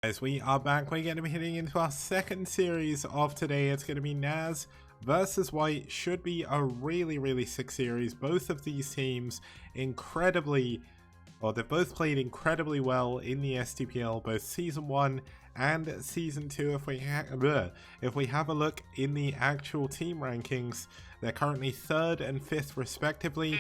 As we are back, we're going to be heading into our second series of today. It's going to be NaS versus White. Should be a really sick series. Both of these teams they've both played incredibly well in the STPL, both Season 1 and Season 2. If we have a look in the actual team rankings, they're currently 3rd and 5th respectively,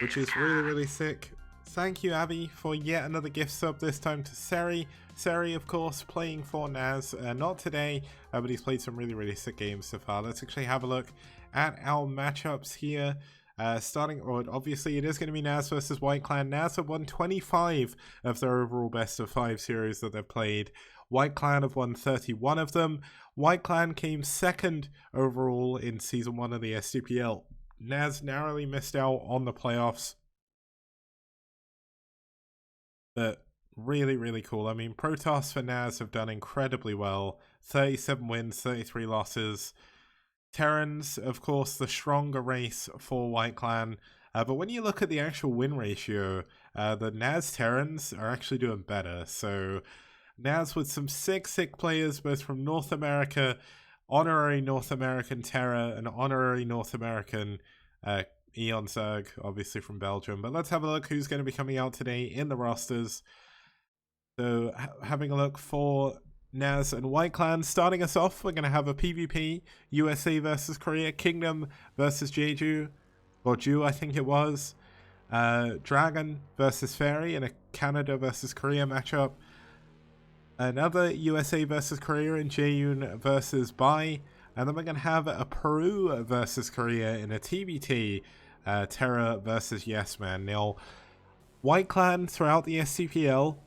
which is really sick. Thank you, Abby, for yet another gift sub, this time to Seri. Seri, of course, playing for NaS, not today, but he's played some really sick games so far. Let's actually have a look at our matchups here. Obviously it is going to be NaS versus White Clan. NaS have won 25 of their overall best of 5 series that they've played. White Clan have won 31 of them. White Clan came 2nd overall in Season 1 of the STPL. NaS narrowly missed out on the playoffs. But really cool. I mean, Protoss for NaS have done incredibly well. 37 wins, 33 losses. Terrans, of course, the stronger race for White Clan. But when you look at the actual win ratio, the NaS Terrans are actually doing better. So NaS with some sick players, both from North America, honorary North American Terra, and honorary North American Eon Zerg, obviously from Belgium. But let's have a look who's going to be coming out today in the rosters. So having a look for NaS and White Clan. Starting us off, we're going to have a PvP, USA versus Korea, Kingdom versus Jeju, or Jew I think it was, Dragon versus Fairy in a Canada versus Korea matchup, another USA versus Korea in Jaeyoon versus Bai, and then we're going to have a Peru versus Korea in a TBT, Terra versus Yes Man. Now, White Clan throughout the STPL,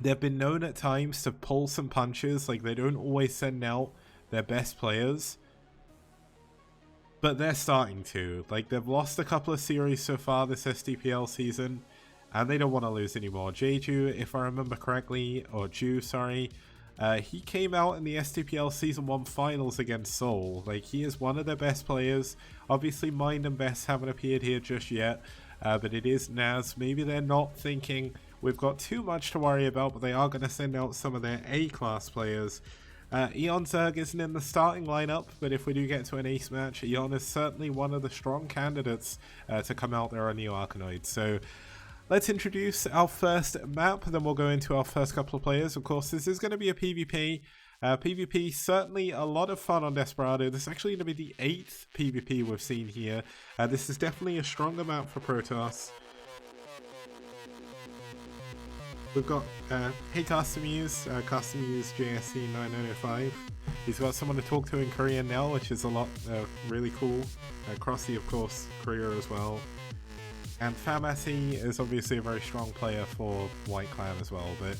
they've been known at times to pull some punches, like they don't always send out their best players, but they're starting to. Like, they've lost a couple of series so far this STPL season, and they don't want to lose anymore. Jeju, if I remember correctly, or Ju, sorry, he came out in the STPL Season 1 finals against Seoul. Like, he is one of their best players. Obviously, Mind and Best haven't appeared here just yet, but it is NaS. Maybe they're not thinking we've got too much to worry about, but they are going to send out some of their A-class players. Eon Zerg isn't in the starting lineup, but if we do get to an ace match, Eon is certainly one of the strong candidates to come out there on Neo Arkanoid. So let's introduce our first map, then we'll go into our first couple of players. Of course, this is going to be a PvP. PvP, certainly a lot of fun on Desperado. This is actually going to be the 8th PvP we've seen here. This is definitely a stronger map for Protoss. We've got Hey Customuse, Customuse JSC 9905. He's got someone to talk to in Korean now, which is a lot really cool. Crossy, of course, Korea as well. And Famasi is obviously a very strong player for White Clan as well. But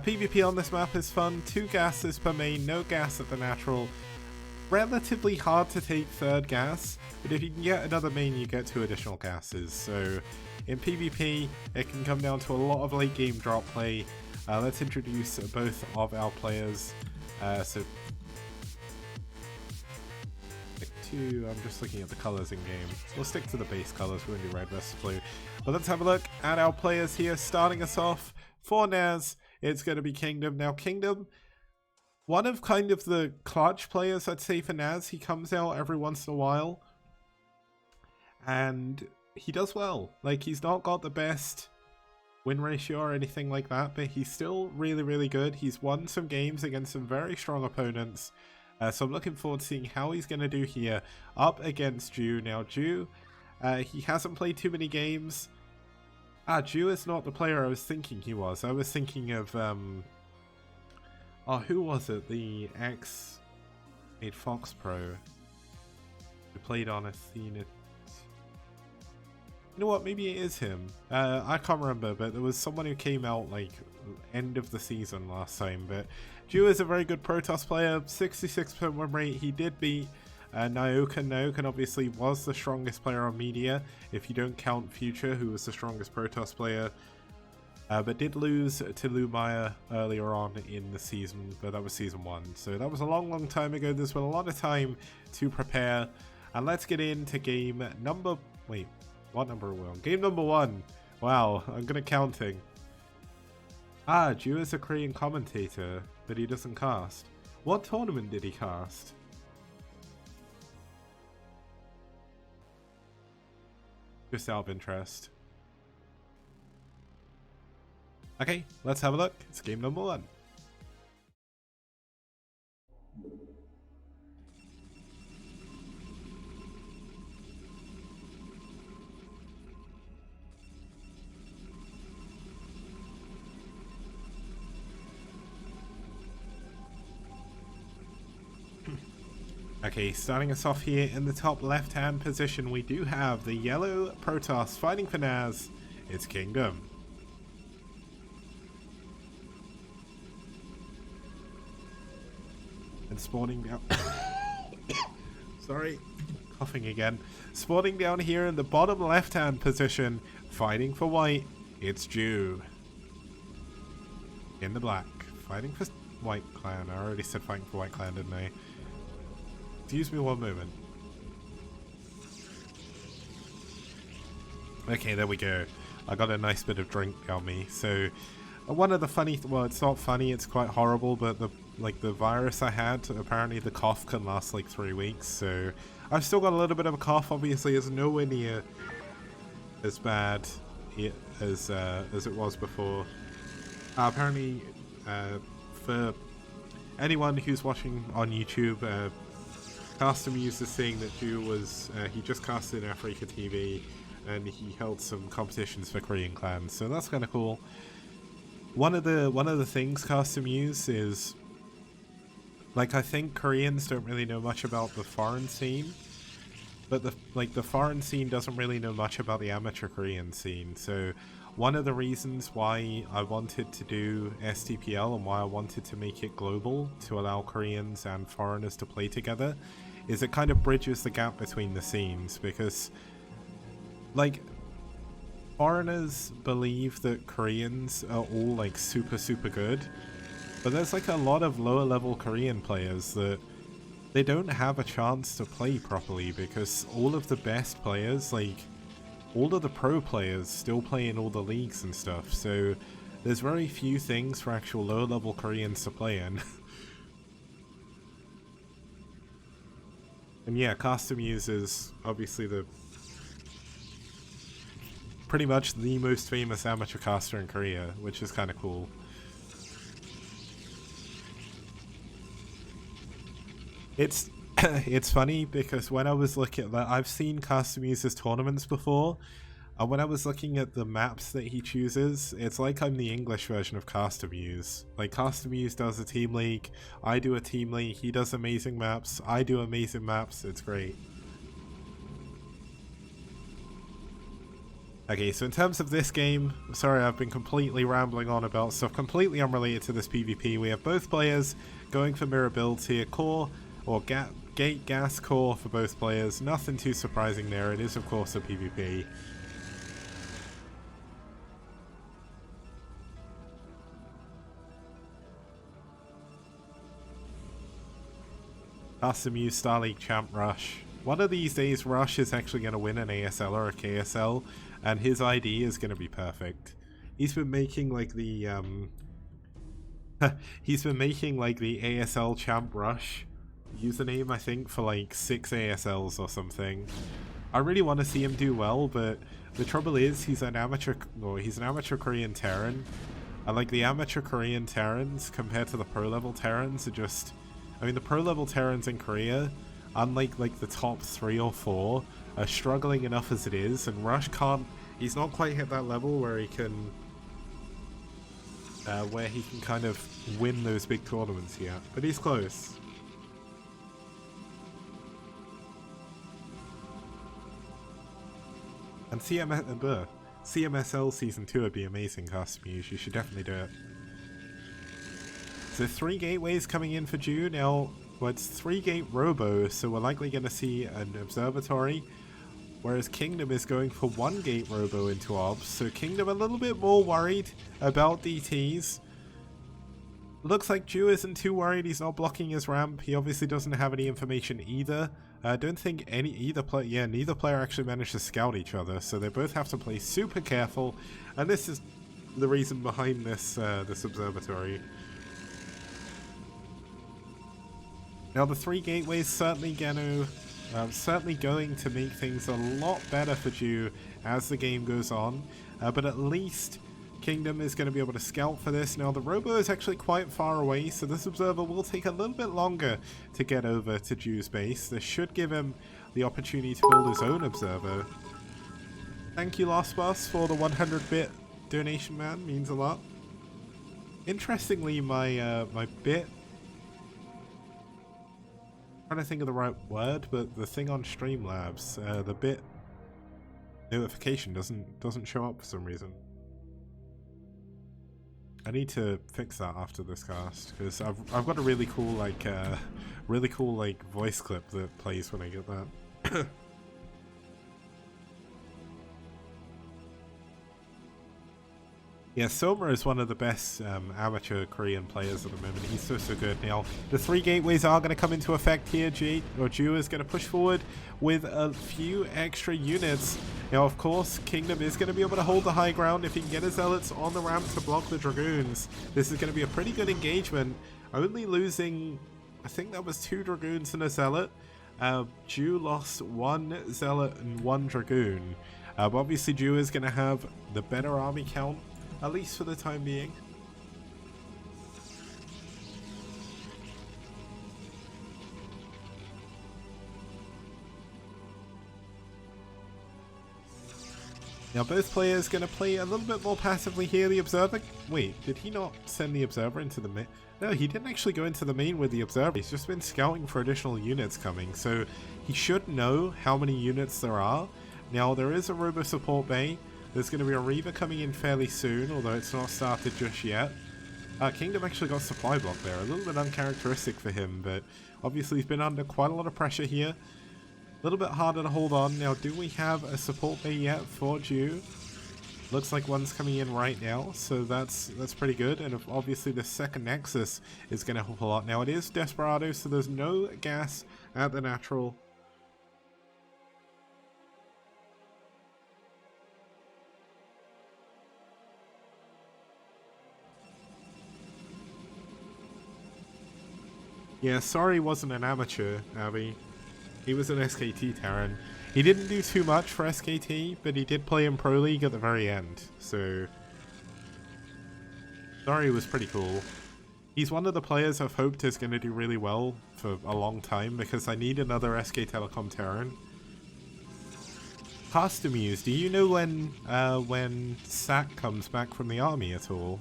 PvP on this map is fun. 2 gases per main, no gas at the natural. Relatively hard to take 3rd gas, but if you can get another main, you get 2 additional gases. So in PvP, it can come down to a lot of late game drop play. Let's introduce both of our players. I'm just looking at the colors in game. So we'll stick to the base colors. We're going to do red versus blue. But let's have a look at our players here. Starting us off for NaS, it's going to be Kingdom. Now, Kingdom, one of kind of the clutch players, I'd say, for NaS. He comes out every once in a while, and he does well. Like, he's not got the best win ratio or anything like that, but he's still really good. He's won some games against some very strong opponents. So I'm looking forward to seeing how he's going to do here up against Ju. Now, Ju, he hasn't played too many games. Ju is not the player I was thinking he was. I was thinking of, who was it? The X8 Fox Pro who played on Athena. You know what? Maybe it is him. I can't remember, but there was someone who came out like end of the season last time. But Ju is a very good Protoss player, 66% win rate. He did beat Nyokan. Nyokan obviously was the strongest player on media, if you don't count Future, who was the strongest Protoss player. But did lose to Lumaya earlier on in the season, but that was Season 1. So that was a long time ago. There's been a lot of time to prepare. And let's get into game number... Wait, what number are we on? Game number 1. Wow, I'm good at counting. Ah, Ju is a Korean commentator, but he doesn't cast. What tournament did he cast? Just out of interest. Okay, let's have a look. It's game number 1. Okay, starting us off here in the top left-hand position, we do have the yellow Protoss fighting for NaS. It's Kingdom. And spawning down... Sorry, coughing again. Spawning down here in the bottom left-hand position, fighting for white, it's Ju. In the black, fighting for White Clan. I already said fighting for White Clan, didn't I? Excuse me one moment. Okay, there we go. I got a nice bit of drink down me. So, one of the funny, well, it's not funny, it's quite horrible, but the virus I had, apparently the cough can last like 3 weeks. So, I've still got a little bit of a cough. Obviously, it's nowhere near as bad as it was before. Apparently, for anyone who's watching on YouTube, Custom Muse is saying that Ju was, he just casted in Africa TV and he held some competitions for Korean clans, so that's kind of cool. One of the things Custom Muse is, like, I think Koreans don't really know much about the foreign scene, but the foreign scene doesn't really know much about the amateur Korean scene, so one of the reasons why I wanted to do STPL and why I wanted to make it global to allow Koreans and foreigners to play together is it kind of bridges the gap between the scenes, because like foreigners believe that Koreans are all like super good, but there's like a lot of lower level Korean players that they don't have a chance to play properly because all of the best players, like all of the pro players, still play in all the leagues and stuff, so there's very few things for actual lower level Koreans to play in. And yeah, Custom Muse is obviously pretty much the most famous amateur caster in Korea, which is kind of cool. It's funny because when I was looking at that, I've seen Custom Muse's tournaments before, and when I was looking at the maps that he chooses, it's like I'm the English version of Custom Muse. Like, Custom Muse does a team league, I do a team league, he does amazing maps, I do amazing maps, it's great. Okay, so in terms of this game, sorry I've been completely rambling on about stuff completely unrelated to this PvP. We have both players going for mirror builds here, core or gate gas core for both players. Nothing too surprising there, it is of course a PvP. Custom Muse Star League Champ Rush. One of these days Rush is actually going to win an ASL or a KSL, and his ID is going to be perfect. He's been making like the he's been making like the ASL Champ Rush username, I think, for like 6 ASLs or something. I really want to see him do well, but the trouble is he's an amateur Korean Terran, and like the amateur Korean Terrans compared to the pro level Terrans are just, I mean, the pro level Terrans in Korea, unlike like the top 3 or 4, are struggling enough as it is, and Rush can't, he's not quite hit that level where he can kind of win those big tournaments yet, but he's close. And CMSL Season 2 would be amazing, Custom Muse. You should definitely do it. So 3 gateways coming in for Ju. Now, well, it's 3 gate robo, so we're likely going to see an observatory, whereas Kingdom is going for 1 gate robo into obs. So Kingdom a little bit more worried about DTs. Looks like Ju isn't too worried, he's not blocking his ramp. He obviously doesn't have any information either. I don't think neither player actually managed to scout each other, so they both have to play super careful, and this the reason behind this this observatory. Now the 3 gateways certainly going to make things a lot better for Jew as the game goes on, but at least Kingdom is going to be able to scout for this. Now the robo is actually quite far away, so this observer will take a little bit longer to get over to Jew's base. This should give him the opportunity to build his own observer. Thank you, Lost Boss, for the 100-bit donation, man. Means a lot. Interestingly, my my bit, I'm trying to think of the right word, but the thing on Streamlabs, the bit notification doesn't show up for some reason. I need to fix that after this cast, because I've got a really cool like voice clip that plays when I get that. Yeah, Soma is one of the best amateur Korean players at the moment. He's so good. Now, the 3 gateways are going to come into effect here. Jew is going to push forward with a few extra units. Now, of course, Kingdom is going to be able to hold the high ground if he can get his zealots on the ramp to block the Dragoons. This is going to be a pretty good engagement. Only losing, I think that was 2 Dragoons and a zealot. Jew lost 1 zealot and 1 Dragoon. But obviously, Jew is going to have the better army count, at least for the time being. Now both players going to play a little bit more passively here. The Observer... Wait, did he not send the Observer into the main? No, he didn't actually go into the main with the Observer. He's just been scouting for additional units coming. So he should know how many units there are. Now there is a Robo Support Bay. There's going to be a Reaver coming in fairly soon, although it's not started just yet. Kingdom actually got supply block there. A little bit uncharacteristic for him, but obviously he's been under quite a lot of pressure here. A little bit harder to hold on. Now, do we have a support bay yet for Jew? Looks like one's coming in right now, so that's pretty good. And obviously the second Nexus is going to help a lot. Now, it is Desperado, so there's no gas at the natural. Yeah, sorry he wasn't an amateur, Abby. He was an SKT Terran. He didn't do too much for SKT, but he did play in Pro League at the very end, so... Sorry was pretty cool. He's one of the players I've hoped is going to do really well for a long time, because I need another SK Telecom Terran. Customuse, do you know when Sack comes back from the army at all?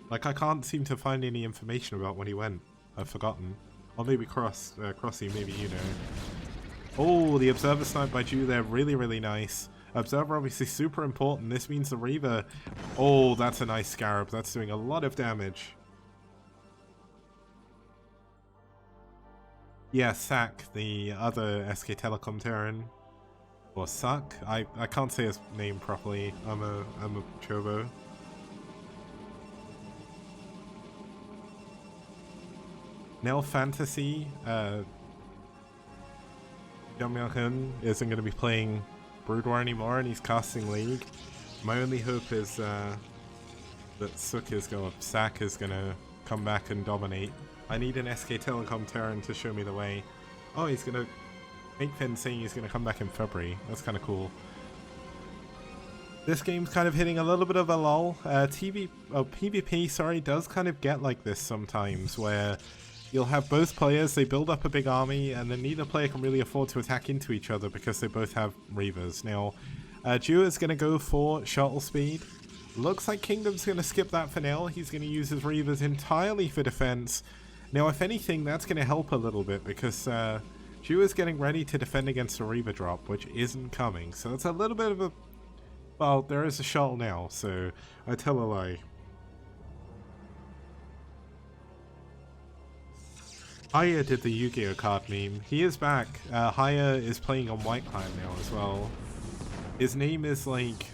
Like, I can't seem to find any information about when he went. I've forgotten. Or maybe Crossy, maybe you know. Oh, the Observer snipe by Jew there. Really, really nice. Observer obviously super important. This means the Reaver... Oh, that's a nice Scarab. That's doing a lot of damage. Yeah, Sack, the other SK Telecom Terran. Or Suck. I can't say his name properly. I'm a Chobo. Nell Fantasy, Yong isn't going to be playing Brood War anymore, and he's casting League. My only hope is that Sack is going to come back and dominate. I need an SK Telecom Terran to show me the way. Oh, he's going to... Makefin saying he's going to come back in February. That's kind of cool. This game's kind of hitting a little bit of a lull. PvP, sorry, does kind of get like this sometimes, where... You'll have both players, they build up a big army, and then neither player can really afford to attack into each other because they both have Reavers. Now, Jew is going to go for shuttle speed. Looks like Kingdom's going to skip that for now. He's going to use his Reavers entirely for defense. Now, if anything, that's going to help a little bit because Jew is getting ready to defend against a Reaver drop, which isn't coming. So it's a little bit of a... Well, there is a shuttle now, so I tell a lie. Haya did the Yu-Gi-Oh card meme. He is back. Haya is playing on White Clan now as well. His name is like...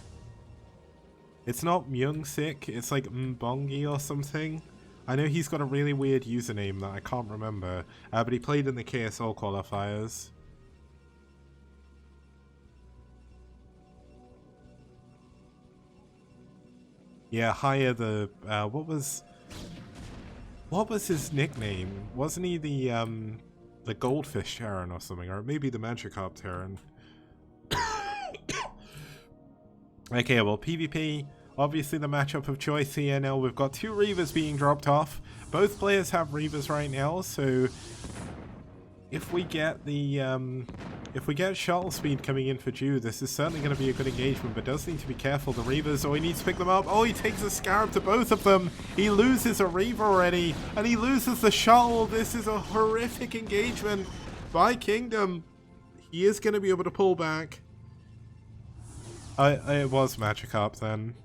It's not Myung-sik, it's like Mbongi or something. I know he's got a really weird username that I can't remember, but he played in the KSL qualifiers. Yeah, hire the, what was his nickname? Wasn't he the Goldfish Terran or something? Or maybe the Magikarp Terran? Okay, well, PvP, obviously the matchup of choice here. Now we've got 2 Reavers being dropped off. Both players have Reavers right now, so if we get the, if we get shuttle speed coming in for Jew, this is certainly going to be a good engagement, but does need to be careful. The Reavers, oh, he needs to pick them up. Oh, he takes a Scarab to both of them. He loses a Reaver already, and he loses the shuttle. This is a horrific engagement by Kingdom. He is going to be able to pull back. It was Magikarp then.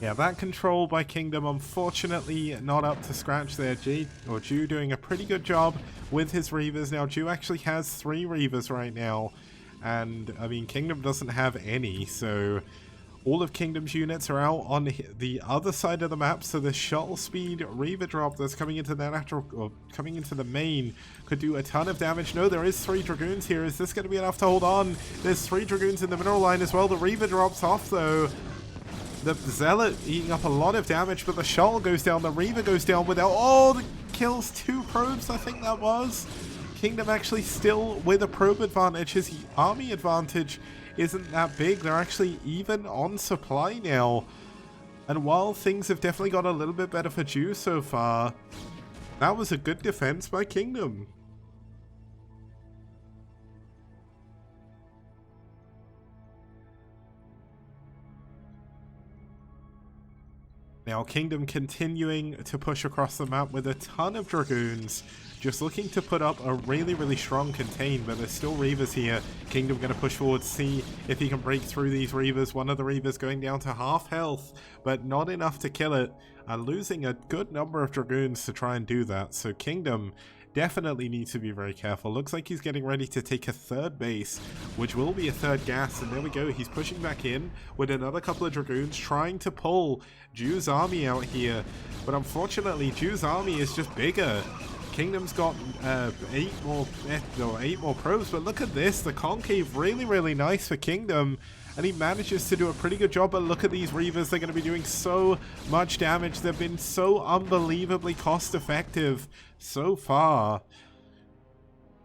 Yeah, that control by Kingdom, unfortunately not up to scratch there. Jew doing a pretty good job with his Reavers. Now, Jew actually has 3 Reavers right now. And, I mean, Kingdom doesn't have any, so all of Kingdom's units are out on the other side of the map. So the shuttle speed Reaver drop that's coming into the natural, or coming into the main, could do a ton of damage. No, there is 3 Dragoons here. Is this going to be enough to hold on? There's 3 Dragoons in the mineral line as well. The Reaver drops off, though. The Zealot eating up a lot of damage, but the shuttle goes down. The Reaver goes down without... Oh, the kills 2 probes, I think that was. Kingdom actually still with a probe advantage. His army advantage isn't that big. They're actually even on supply now. And while things have definitely got a little bit better for Jew so far, that was a good defense by Kingdom. Now, Kingdom continuing to push across the map with a ton of Dragoons, just looking to put up a really, really strong contain, but there's still Reavers here. Kingdom going to push forward, see if he can break through these Reavers. One of the Reavers going down to half health, but not enough to kill it, and losing a good number of Dragoons to try and do that. So Kingdom definitely needs to be very careful. Looks like he's getting ready to take a 3rd base, which will be a 3rd gas, and there we go. He's pushing back in with another couple of Dragoons, trying to pull Jew's army out here, but unfortunately Jew's army is just bigger. Kingdom's got 8 more probes, but look at this, the concave, really, really nice for Kingdom. And he manages to do a pretty good job, but look at these Reavers, they're going to be doing so much damage. They've been so unbelievably cost effective so far.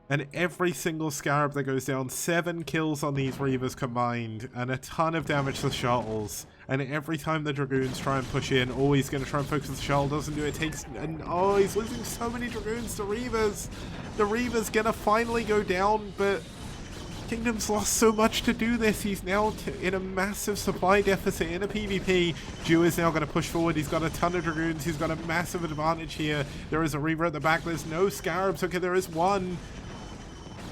And every single Scarab that goes down, 7 kills on these Reavers combined, and a ton of damage to shuttles. And every time the Dragoons try and push in, oh, he's going to try and focus the shuttle, doesn't do it, takes, and oh, he's losing so many Dragoons to Reavers. The Reaver's going to finally go down, but Kingdom's lost so much to do this. He's now in a massive supply deficit in a PvP. Jew is now going to push forward. He's got a ton of Dragoons. He's got a massive advantage here. There is a Reaver at the back. There's no Scarabs. Okay, there is one,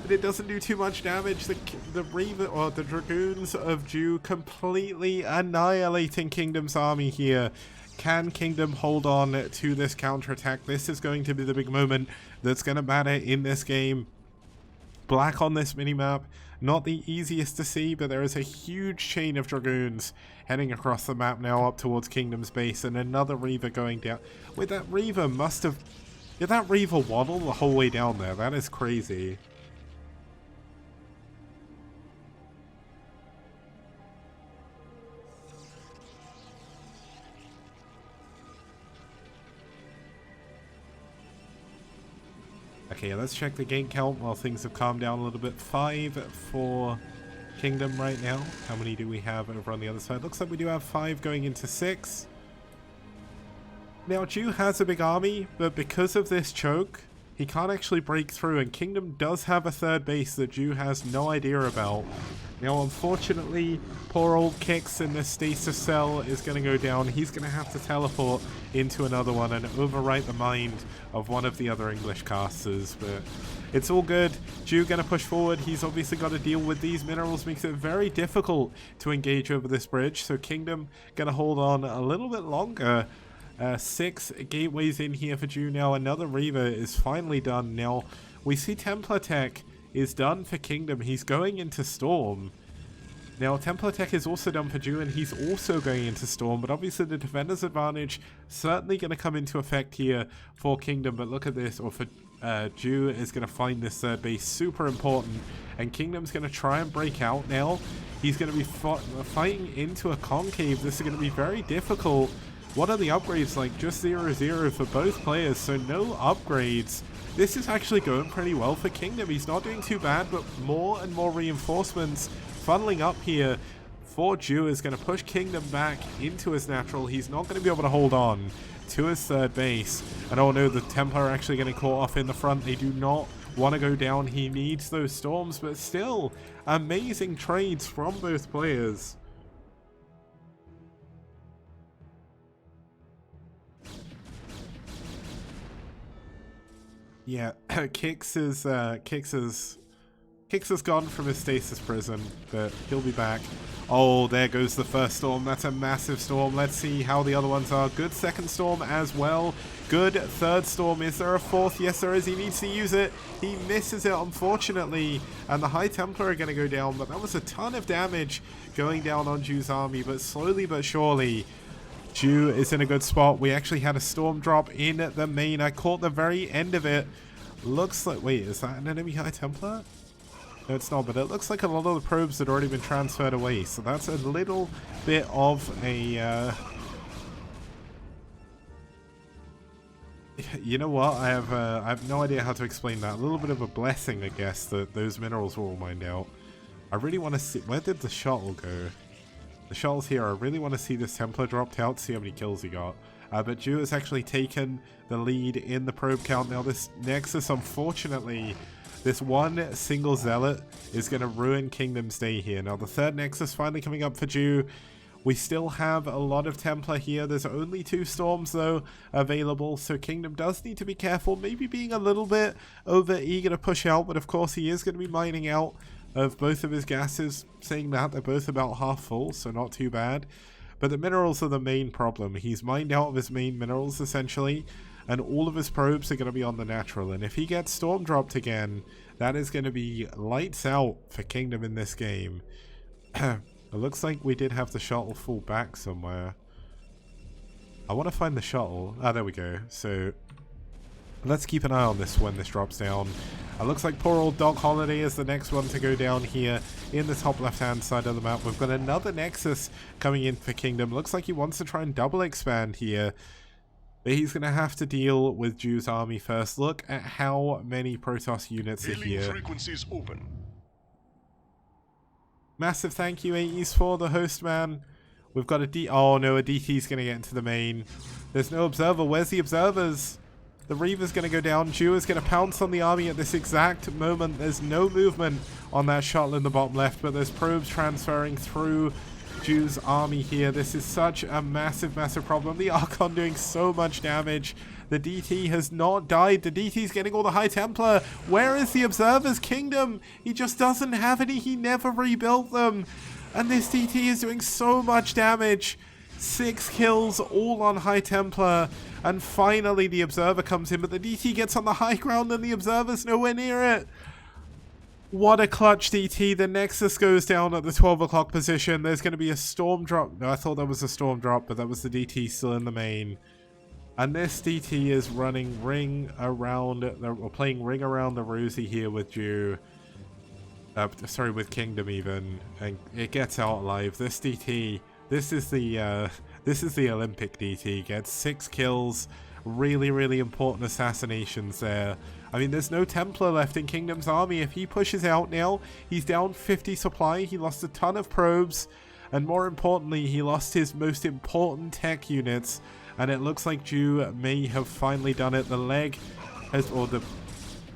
but it doesn't do too much damage. The Reaver, or the Dragoons of Jew, completely annihilating Kingdom's army here. Can Kingdom hold on to this counterattack? This is going to be the big moment that's going to matter in this game. Black on this minimap, not the easiest to see, but there is a huge chain of Dragoons heading across the map now up towards Kingdom's base, and another Reaver going down. Wait, that Reaver must have... Did that Reaver waddle the whole way down there? That is crazy. Okay, let's check the game count while things have calmed down a little bit. 5 for Kingdom right now. How many do we have over on the other side? Looks like we do have 5 going into 6. Now, Jew has a big army, but because of this choke, he can't actually break through, and Kingdom does have a 3rd base that Jew has no idea about. Now, unfortunately, poor old Kix in this stasis cell is going to go down. He's going to have to teleport into another one and overwrite the mind of one of the other English casters, but it's all good. Jew going to push forward. He's obviously got to deal with these minerals, makes it very difficult to engage over this bridge, so Kingdom going to hold on a little bit longer. 6 gateways in here for Jew now. Another Reaver is finally done. Now, we see Templar Tech is done for Kingdom. He's going into Storm. Now, Templar Tech is also done for Jew, and he's also going into Storm, but obviously the Defender's advantage certainly going to come into effect here for Kingdom, but look at this, or for Ju is going to find this third base super important, and Kingdom's going to try and break out now. He's going to be fighting into a concave. This is going to be very difficult. What are the upgrades like? Just 0-0 for both players, so no upgrades. This is actually going pretty well for Kingdom. He's not doing too bad, but more and more reinforcements funneling up here for Ju is going to push Kingdom back into his natural. He's not going to be able to hold on to his third base. And oh no, the Templar are actually getting caught off in the front. They do not want to go down. He needs those storms, but still amazing trades from both players. Yeah, Kix is gone from his stasis prison, but he'll be back. Oh, there goes the first storm. That's a massive storm. Let's see how the other ones are. Good second storm as well. Good third storm. Is there a fourth? Yes, there is. He needs to use it. He misses it, unfortunately. And the High Templar are going to go down, but that was a ton of damage going down on Ju's army. But slowly but surely, Ju is in a good spot. We actually had a storm drop in the main. I caught the very end of it. Looks like... Wait, is that an enemy High Templar? No, it's not, but it looks like a lot of the probes had already been transferred away. So that's a little bit of a... You know what? I have no idea how to explain that. A little bit of a blessing, I guess, that those minerals were all mined out. I really want to see... Where did the shuttle go? The shuttle's here. I really want to see this Templar dropped out, see how many kills he got. But Ju has actually taken the lead in the probe count. Now this Nexus, unfortunately, this one single Zealot is going to ruin Kingdom's day here. Now the third Nexus finally coming up for Ju. We still have a lot of Templar here. There's only 2 storms though available, so Kingdom does need to be careful. Maybe being a little bit over eager to push out, but of course he is going to be mining out of both of his gases. Saying that, they're both about half full, so not too bad. But the minerals are the main problem. He's mined out of his main minerals essentially, and all of his probes are going to be on the natural. And if he gets storm dropped again, that is going to be lights out for Kingdom in this game. It looks like we did have the shuttle fall back somewhere. I want to find the shuttle. Ah, there we go. So let's keep an eye on this when this drops down. It looks like poor old Doc Holiday is the next one to go down here in the top left-hand side of the map. We've got another Nexus coming in for Kingdom. Looks like he wants to try and double expand here. But he's going to have to deal with Ju's army first. Look at how many Protoss units are here. Frequencies open. Massive thank you, AEs, for the host, man. We've got a D... Oh, no, a DT's going to get into the main. There's no observer. Where's the observers? The Reaver's going to go down. Ju is going to pounce on the army at this exact moment. There's no movement on that shuttle in the bottom left, but there's probes transferring through Ju's army here. This is such a massive, massive problem. The Archon doing so much damage. The DT has not died. The DT's getting all the High Templar. Where is the Observer's Kingdom? He just doesn't have any. He never rebuilt them. And this DT is doing so much damage. 6 kills, all on High Templar. And finally the Observer comes in, but the DT gets on the high ground and the Observer's nowhere near it. What a clutch DT. The Nexus goes down at the 12 o'clock position. There's going to be a storm drop. No, I thought that was a storm drop, but that was the DT still in the main. And this DT is running ring around, or playing ring around the rosy here with Ju. Sorry, with Kingdom even. And it gets out alive. This DT, this is the Olympic DT. Gets 6 kills. Really, really important assassinations there. I mean, there's no Templar left in Kingdom's army. If he pushes out now, he's down 50 supply. He lost a ton of probes. And more importantly, he lost his most important tech units. And it looks like Ju may have finally done it. The leg has, the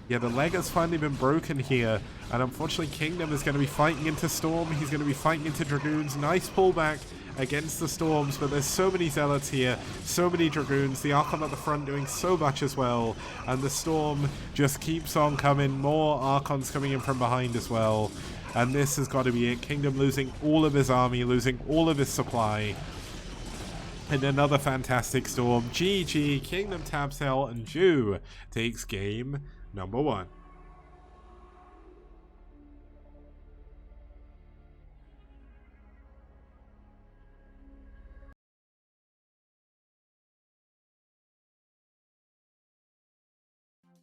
leg has finally been broken here. And unfortunately, Kingdom is going to be fighting into Storm. He's going to be fighting into Dragoons. Nice pullback against the Storms, but there's so many Zealots here, so many Dragoons, the Archon at the front doing so much as well, and the Storm just keeps on coming, more Archons coming in from behind as well, and this has got to be it. Kingdom losing all of his army, losing all of his supply, and another fantastic Storm. GG, Kingdom taps out, and Ju takes game number 1.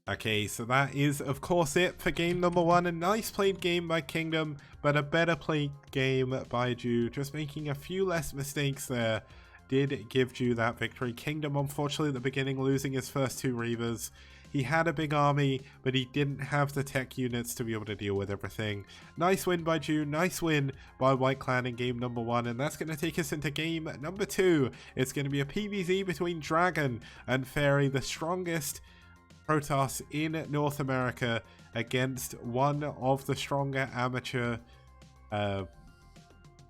Okay, so that is of course it for game number 1. A nice played game by Kingdom, but a better played game by Ju. Just making a few less mistakes there did give Ju that victory. Kingdom, unfortunately, at the beginning, losing his first 2 Reavers. He had a big army, but he didn't have the tech units to be able to deal with everything. Nice win by Ju, nice win by White Clan in game number 1, and that's going to take us into game number 2. It's going to be a PvZ between Dragon and Fairy, the strongest Protoss in North America against one of the stronger amateur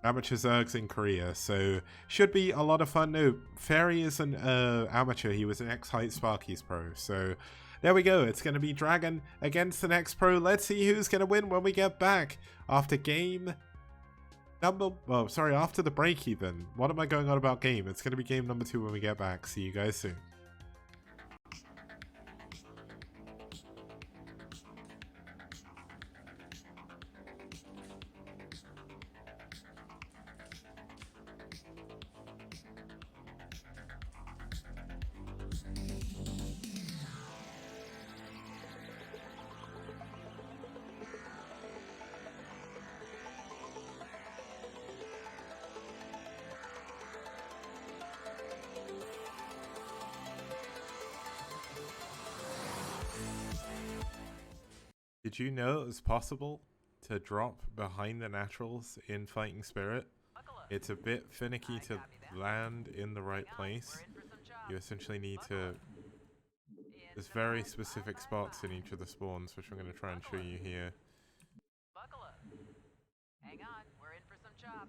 Zergs in Korea. So should be a lot of fun. No, Fairy is an amateur. He was an ex-Height Sparkies pro. So there we go. It's going to be Dragon against the next pro. Let's see who's going to win when we get back after game number... Oh, sorry, after the break even. What am I going on about game? It's going to be game number 2 when we get back. See you guys soon. Did you know it was possible to drop behind the naturals in Fighting Spirit? It's a bit finicky to land in the right place. You essentially need to... There's very specific spots in each of the spawns, which I'm going to try and show you here. Hang on, we're in for some chop.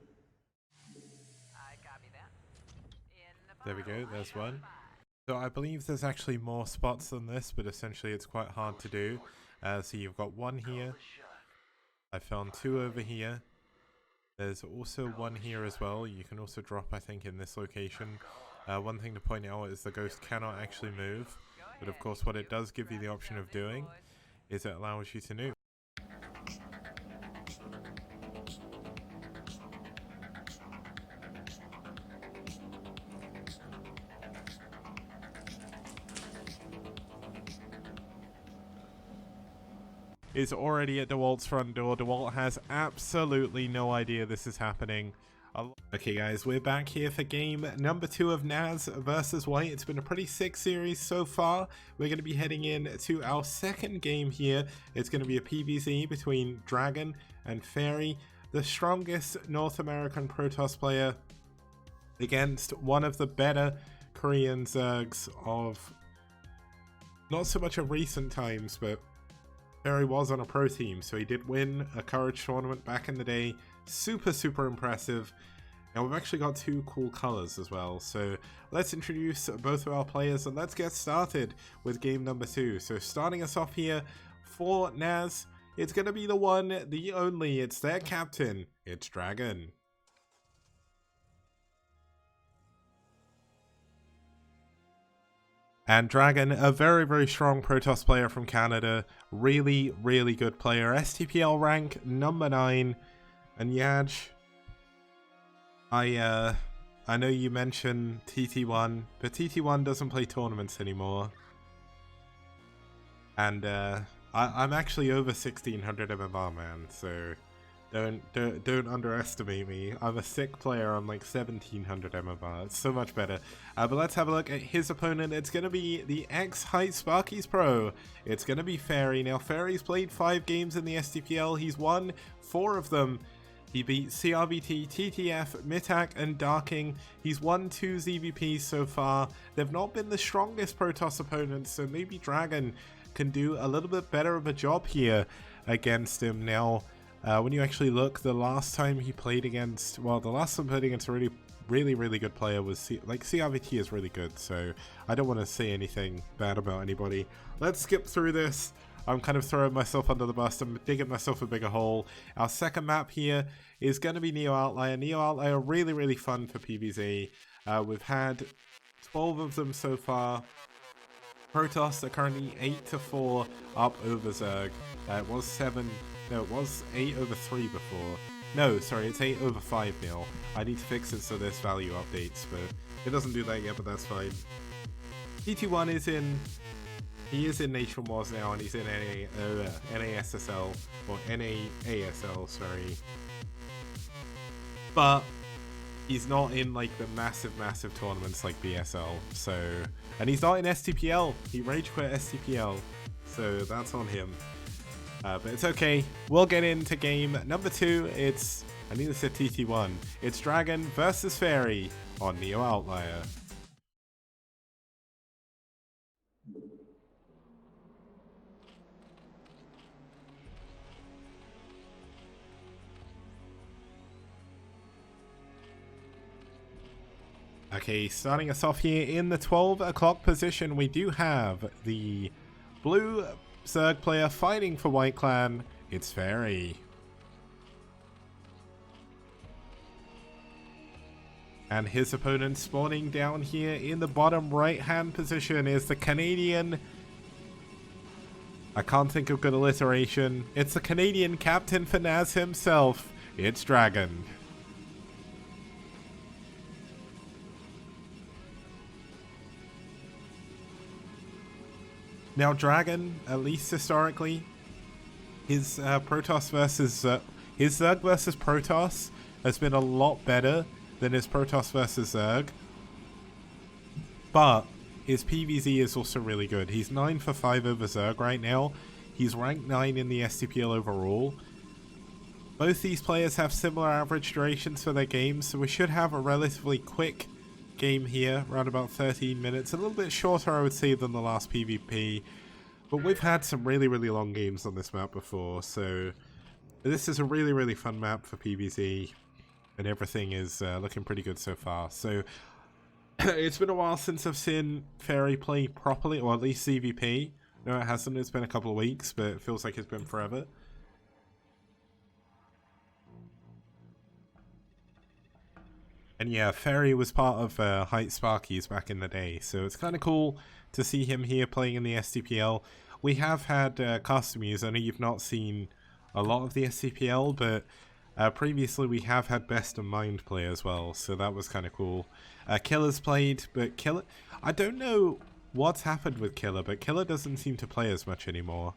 I copy that. There we go, there's one. So I believe there's actually more spots than this, but essentially it's quite hard to do. So you've got one here. I found 2 over here. There's also one here as well. You can also drop, I think, in this location. One thing to point out is the ghost cannot actually move. But of course what it does give you the option of doing is it allows you to nuke. Is already at DeWalt's front door. DeWalt has absolutely no idea this is happening. Okay guys, we're back here for game number 2 of NaS versus White. It's been a pretty sick series so far. We're going to be heading in to our second game here. It's going to be a PvZ between Dragon and Fairy, the strongest North American Protoss player against one of the better Korean Zergs of not so much of recent times, but Fairy was on a pro team, so he did win a Courage tournament back in the day. Super impressive. And we've actually got 2 cool colors as well. So let's introduce both of our players and let's get started with game number 2. So starting us off here for NaS, it's going to be the one, the only, it's their captain, it's Dragon. And Dragon, a very strong Protoss player from Canada. Really good player. STPL rank number 9. And Yaj, I know you mentioned TT1, but TT1 doesn't play tournaments anymore. And I'm actually over 1600 MMR, man, so don't underestimate me. I'm a sick player on like 1700 MMR. It's so much better. But let's have a look at his opponent. It's going to be the ex-Height Sparkies pro. It's going to be Fairy. Now, Fairy's played 5 games in the STPL. He's won 4 of them. He beat CRBT, TTF, Mitak, and Darking. He's won 2 ZVPs so far. They've not been the strongest Protoss opponents, so maybe Dragon can do a little bit better of a job here against him. Now, when you actually look, the last time he played against, well, the last time he played against a really good player was, CRVT is really good, so I don't want to say anything bad about anybody. Let's skip through this. I'm kind of throwing myself under the bus. I'm digging myself a bigger hole. Our second map here is going to be Neo Outlier. Neo Outlier, really fun for PvZ. We've had 12 of them so far. Protoss are currently 8-4 up over Zerg. It was 7... No, it was 8 over 3 before. No, sorry, it's 8 over 5 now. I need to fix it so this value updates, but it doesn't do that yet, but that's fine. TT1 is in He is in Nation Wars now, and he's in NASSL, or NAASL, sorry. But he's not in like the massive tournaments like BSL, so... And he's not in STPL, he rage quit STPL, so that's on him. But it's okay, we'll get into game number 2, it's... I need to say TT1. It's Dragon versus Fairy on Neo Outlier. Okay, starting us off here in the 12 o'clock position, we do have the blue Zerg player fighting for White Clan. It's Fairy. And his opponent spawning down here in the bottom right-hand position is the Canadian... I can't think of good alliteration. It's the Canadian captain for NaS himself. It's Dragon. Now Dragon, at least historically, his Protoss versus... his Zerg versus Protoss has been a lot better than his Protoss versus Zerg. But his PvZ is also really good. He's 9 for 5 over Zerg right now. He's ranked 9 in the STPL overall. Both these players have similar average durations for their games, so we should have a relatively quick game here, around about 13 minutes. A little bit shorter, I would say, than the last PvP. But we've had some really long games on this map before, so this is a really fun map for PvZ. And everything is looking pretty good so far. So it's been a while since I've seen Fairy play properly, or at least CVP. No, it hasn't. It's been a couple of weeks, but it feels like it's been forever. And yeah, Fairy was part of Height Sparkies back in the day, so it's kind of cool to see him here playing in the STPL. We have had custom use. I know you've not seen a lot of the STPL, but previously we have had Best of Mind play as well, so that was kind of cool. Killer's played, but Killer... I don't know what's happened with Killer, but Killer doesn't seem to play as much anymore.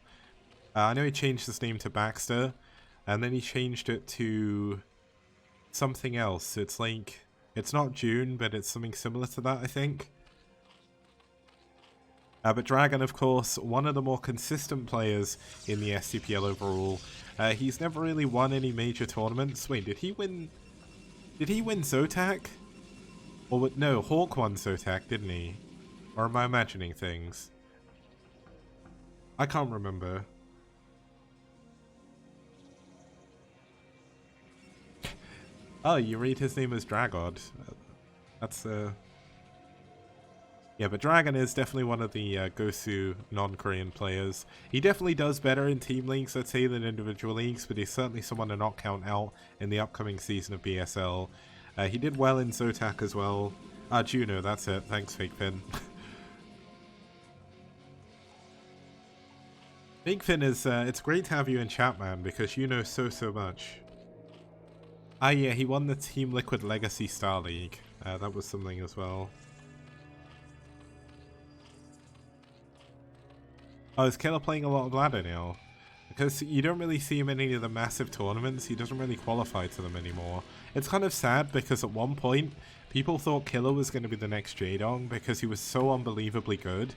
I know he changed his name to Baxter, and then he changed it to something else. It's like... It's not June, but it's something similar to that, I think. But Dragon, of course, one of the more consistent players in the STPL overall. He's never really won any major tournaments. Wait, did he win... Did he win Zotac? Or no, Hawk won Zotac, didn't he? Or am I imagining things? I can't remember. Oh, you read his name as Dragod. That's yeah, but Dragon is definitely one of the Gosu non-Korean players. He definitely does better in team leagues, I'd say, than individual leagues, but he's certainly someone to not count out in the upcoming season of BSL. He did well in Zotac as well. Juno, that's it. Thanks, Fake Finn. Fake Finn is, it's great to have you in chat, man, because you know so much. Yeah, he won the Team Liquid Legacy Star League. That was something as well. Oh, is Killer playing a lot of ladder now? Because you don't really see him in any of the massive tournaments. He doesn't really qualify to them anymore. It's kind of sad because at one point, people thought Killer was going to be the next Jaedong because he was so unbelievably good.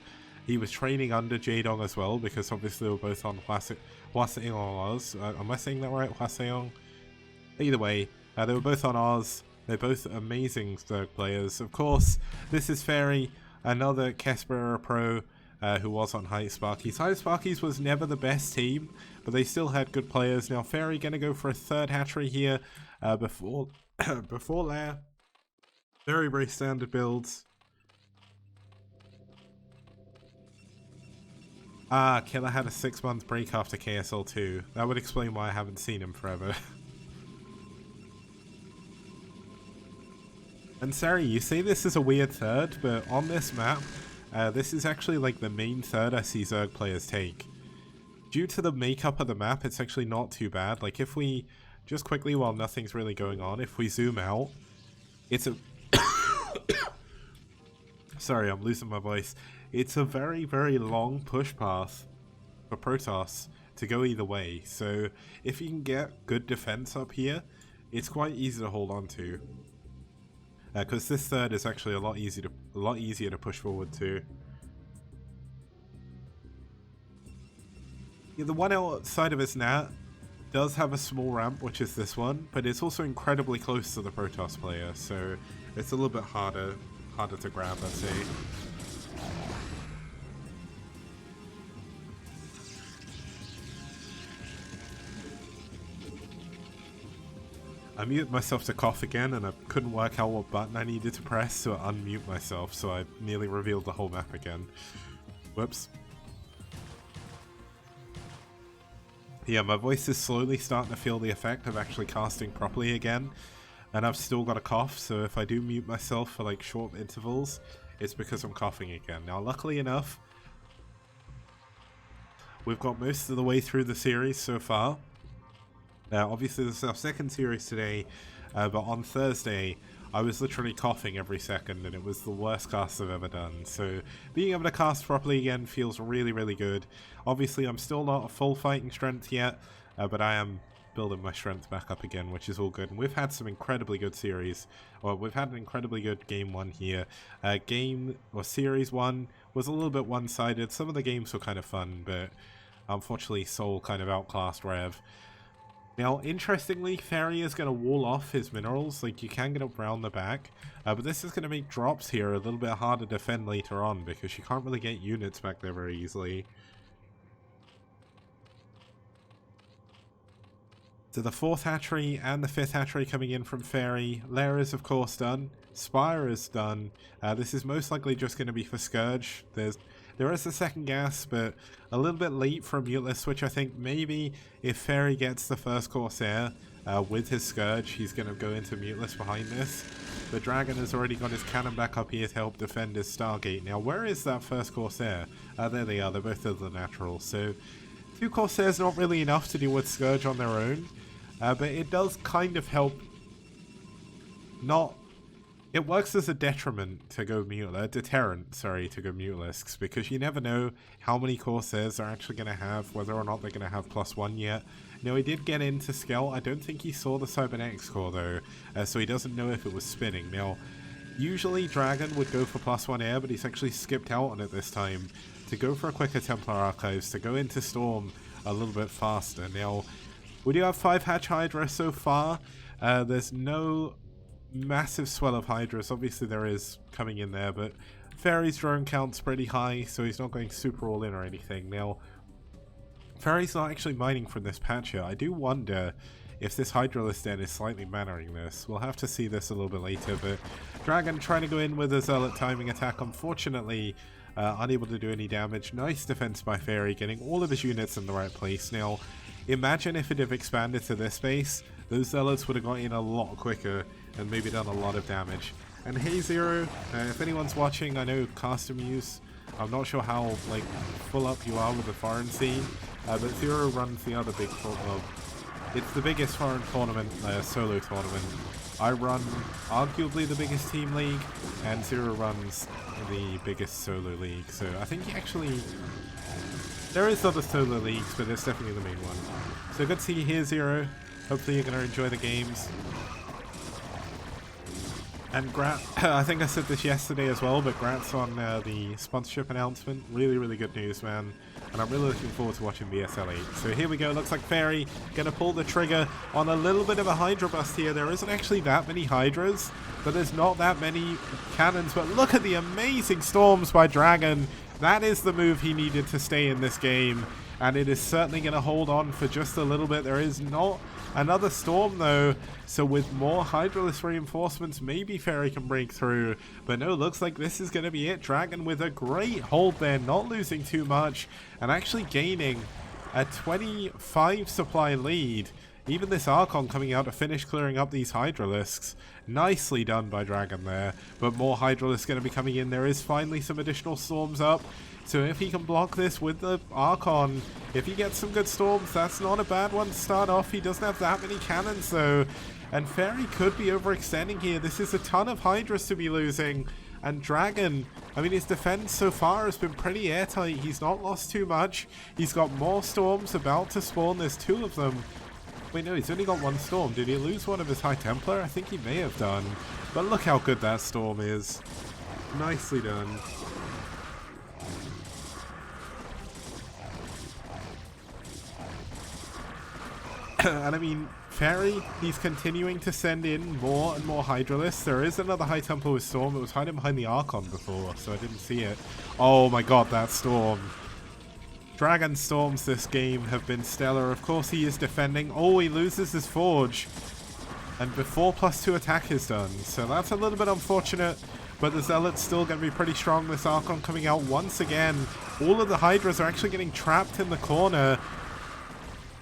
He was training under Jaedong as well because obviously they were both on Hwaseong. Am I saying that right? Hwaseong? Either way, they were both on Oz. They're both amazing Zerg players. Of course, this is Fairy, another Kesper pro who was on Height Sparkies. Height Sparkies was never the best team, but they still had good players. Now Fairy going to go for a third hatchery here before Lair. Very standard builds. Killer had a 6-month break after KSL 2. That would explain why I haven't seen him forever. And sorry, you say this is a weird third, but on this map, this is actually like the main third I see Zerg players take. Due to the makeup of the map, it's actually not too bad. Like if we, just quickly while nothing's really going on, if we zoom out, it's a... Sorry, I'm losing my voice. It's a very, very long push path for Protoss to go either way. So if you can get good defense up here, it's quite easy to hold on to. Because this third is actually a lot easier to push forward to. Yeah, the one outside of his NAT does have a small ramp, which is this one, but it's also incredibly close to the Protoss player, so it's a little bit harder to grab, I'd say. I muted myself to cough again, and I couldn't work out what button I needed to press to unmute myself, so I nearly revealed the whole map again. Whoops. Yeah, my voice is slowly starting to feel the effect of actually casting properly again, and I've still got a cough, so if I do mute myself for like short intervals, it's because I'm coughing again. Now, luckily enough, we've got most of the way through the series so far. Obviously this is our second series today, but on Thursday I was literally coughing every second, and it was the worst cast I've ever done. So being able to cast properly again feels really, really good. Obviously I'm still not at full fighting strength yet, but I am building my strength back up again, which is all good. And we've had some incredibly good series, or we've had an incredibly good game one here. Series one was a little bit one-sided. Some of the games were kind of fun, but unfortunately Soul kind of outclassed Rev. Now, interestingly, Fairy is going to wall off his minerals, like you can get up around the back, but this is going to make drops here a little bit harder to defend later on, because you can't really get units back there very easily. So the 4th hatchery and the 5th hatchery coming in from Fairy. Lair is of course done. Spire is done. This is most likely just going to be for Scourge. There is a second gas, but a little bit late for a Muteless, which I think maybe if Fairy gets the first Corsair with his Scourge, he's going to go into Muteless behind this. The Dragon has already got his cannon back up here to help defend his Stargate. Now, where is that first Corsair? There they are. They're both of the natural. So, 2 Corsairs not really enough to deal with Scourge on their own, but it does kind of help. It works as a deterrent to go Mutelisks, because you never know how many Corsairs they're actually going to have, whether or not they're going to have +1 yet. Now, he did get into Scout. I don't think he saw the Cybernetics core though, so he doesn't know if it was spinning. Now, usually Dragon would go for +1 air, but he's actually skipped out on it this time to go for a quicker Templar Archives, to go into Storm a little bit faster. Now, we do have 5 Hatch Hydra so far. There's no massive swell of Hydras. Obviously there is coming in there, but Fairy's drone count's pretty high, so he's not going super all in or anything. Now, Fairy's not actually mining from this patch here. I do wonder if this Hydralisk Den is slightly mannering this. We'll have to see this a little bit later, but Dragon trying to go in with a Zealot timing attack, unfortunately unable to do any damage. Nice defense by Fairy, getting all of his units in the right place. Now, imagine if it had expanded to this base, those Zealots would have got in a lot quicker and maybe done a lot of damage. And hey Zero, if anyone's watching, I know custom use, I'm not sure how like full up you are with the foreign scene, but Zero runs the other big tournament. It's the biggest foreign tournament, solo tournament. I run arguably the biggest team league, and Zero runs the biggest solo league. So I think actually there is other solo leagues, but it's definitely the main one. So good to see you here, Zero. Hopefully you're going to enjoy the games. And I think I said this yesterday as well, but Grats on the sponsorship announcement. Really, really good news, man. And I'm really looking forward to watching BSL 8. So here we go. Looks like Fairy going to pull the trigger on a little bit of a Hydra bust here. There isn't actually that many Hydras, but there's not that many cannons. But look at the amazing storms by Dragon. That is the move he needed to stay in this game. And it is certainly going to hold on for just a little bit. There is not another storm though, so with more Hydralisk reinforcements, maybe Fairy can break through. But no, looks like this is going to be it. Dragon with a great hold there, not losing too much, and actually gaining a 25 supply lead. Even this Archon coming out to finish clearing up these Hydralisks. Nicely done by Dragon there. But more Hydralisks going to be coming in. There is finally some additional storms up. So if he can block this with the Archon, if he gets some good storms, that's not a bad one to start off. He doesn't have that many cannons though. And Fairy could be overextending here. This is a ton of Hydras to be losing. And Dragon, I mean, his defense so far has been pretty airtight. He's not lost too much. He's got more storms about to spawn. There's 2 of them. Wait, no, he's only got 1 storm. Did he lose one of his High Templar? I think he may have done. But look how good that storm is. Nicely done. And I mean, Fairy, he's continuing to send in more and more Hydralisks. There is another High Templar with Storm. It was hiding behind the Archon before, so I didn't see it. Oh my god, that Storm. Dragon Storms this game have been stellar. Of course he is defending. Oh, he loses his Forge. And before +2 attack is done. So that's a little bit unfortunate. But the Zealot's still going to be pretty strong. This Archon coming out once again. All of the Hydras are actually getting trapped in the corner.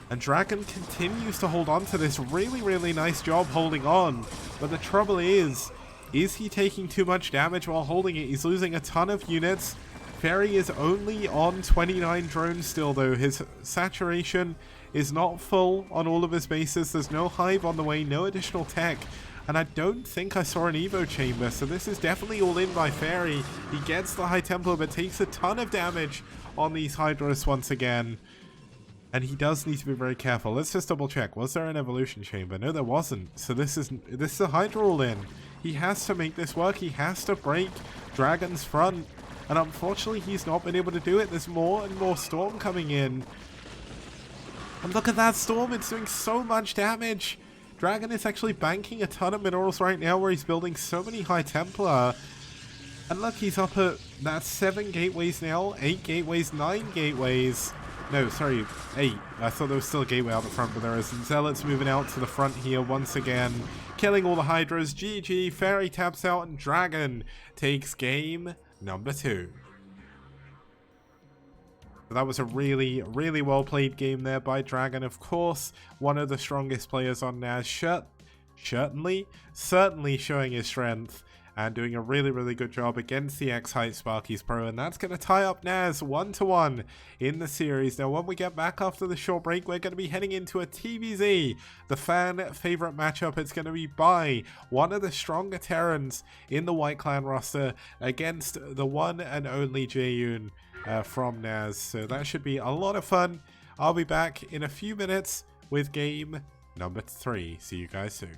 And Dragon continues to hold on to this. Really, really nice job holding on. But the trouble is he taking too much damage while holding it? He's losing a ton of units. Fairy is only on 29 drones still though. His saturation is not full on all of his bases. There's no hive on the way, no additional tech. And I don't think I saw an Evo chamber, so this is definitely all in by Fairy. He gets the High Templar but takes a ton of damage on these Hydras once again. And he does need to be very careful. Let's just double check. Was there an evolution chamber? No, there wasn't. So this is a Hydra all in. He has to make this work. He has to break Dragon's front. And unfortunately, he's not been able to do it. There's more and more Storm coming in. And look at that Storm. It's doing so much damage. Dragon is actually banking a ton of minerals right now where he's building so many High Templar. And look, he's up at that's 7 gateways now. 8 gateways, 9 gateways. No, sorry, 8. I thought there was still a gateway out the front, but there isn't. Zealots moving out to the front here once again. Killing all the Hydras. GG, Fairy taps out, and Dragon takes game number 2. So that was a really, really well played game there by Dragon. Of course, one of the strongest players on NaS. Certainly showing his strength and doing a really, really good job against the X-Height Sparkies Pro. And that's going to tie up NaS 1-1 in the series. Now, when we get back after the short break, we're going to be heading into a TVZ, the fan favorite matchup. It's going to be by one of the stronger Terrans in the White Clan roster against the one and only Jaeyoon from NaS. So that should be a lot of fun. I'll be back in a few minutes with game number 3. See you guys soon.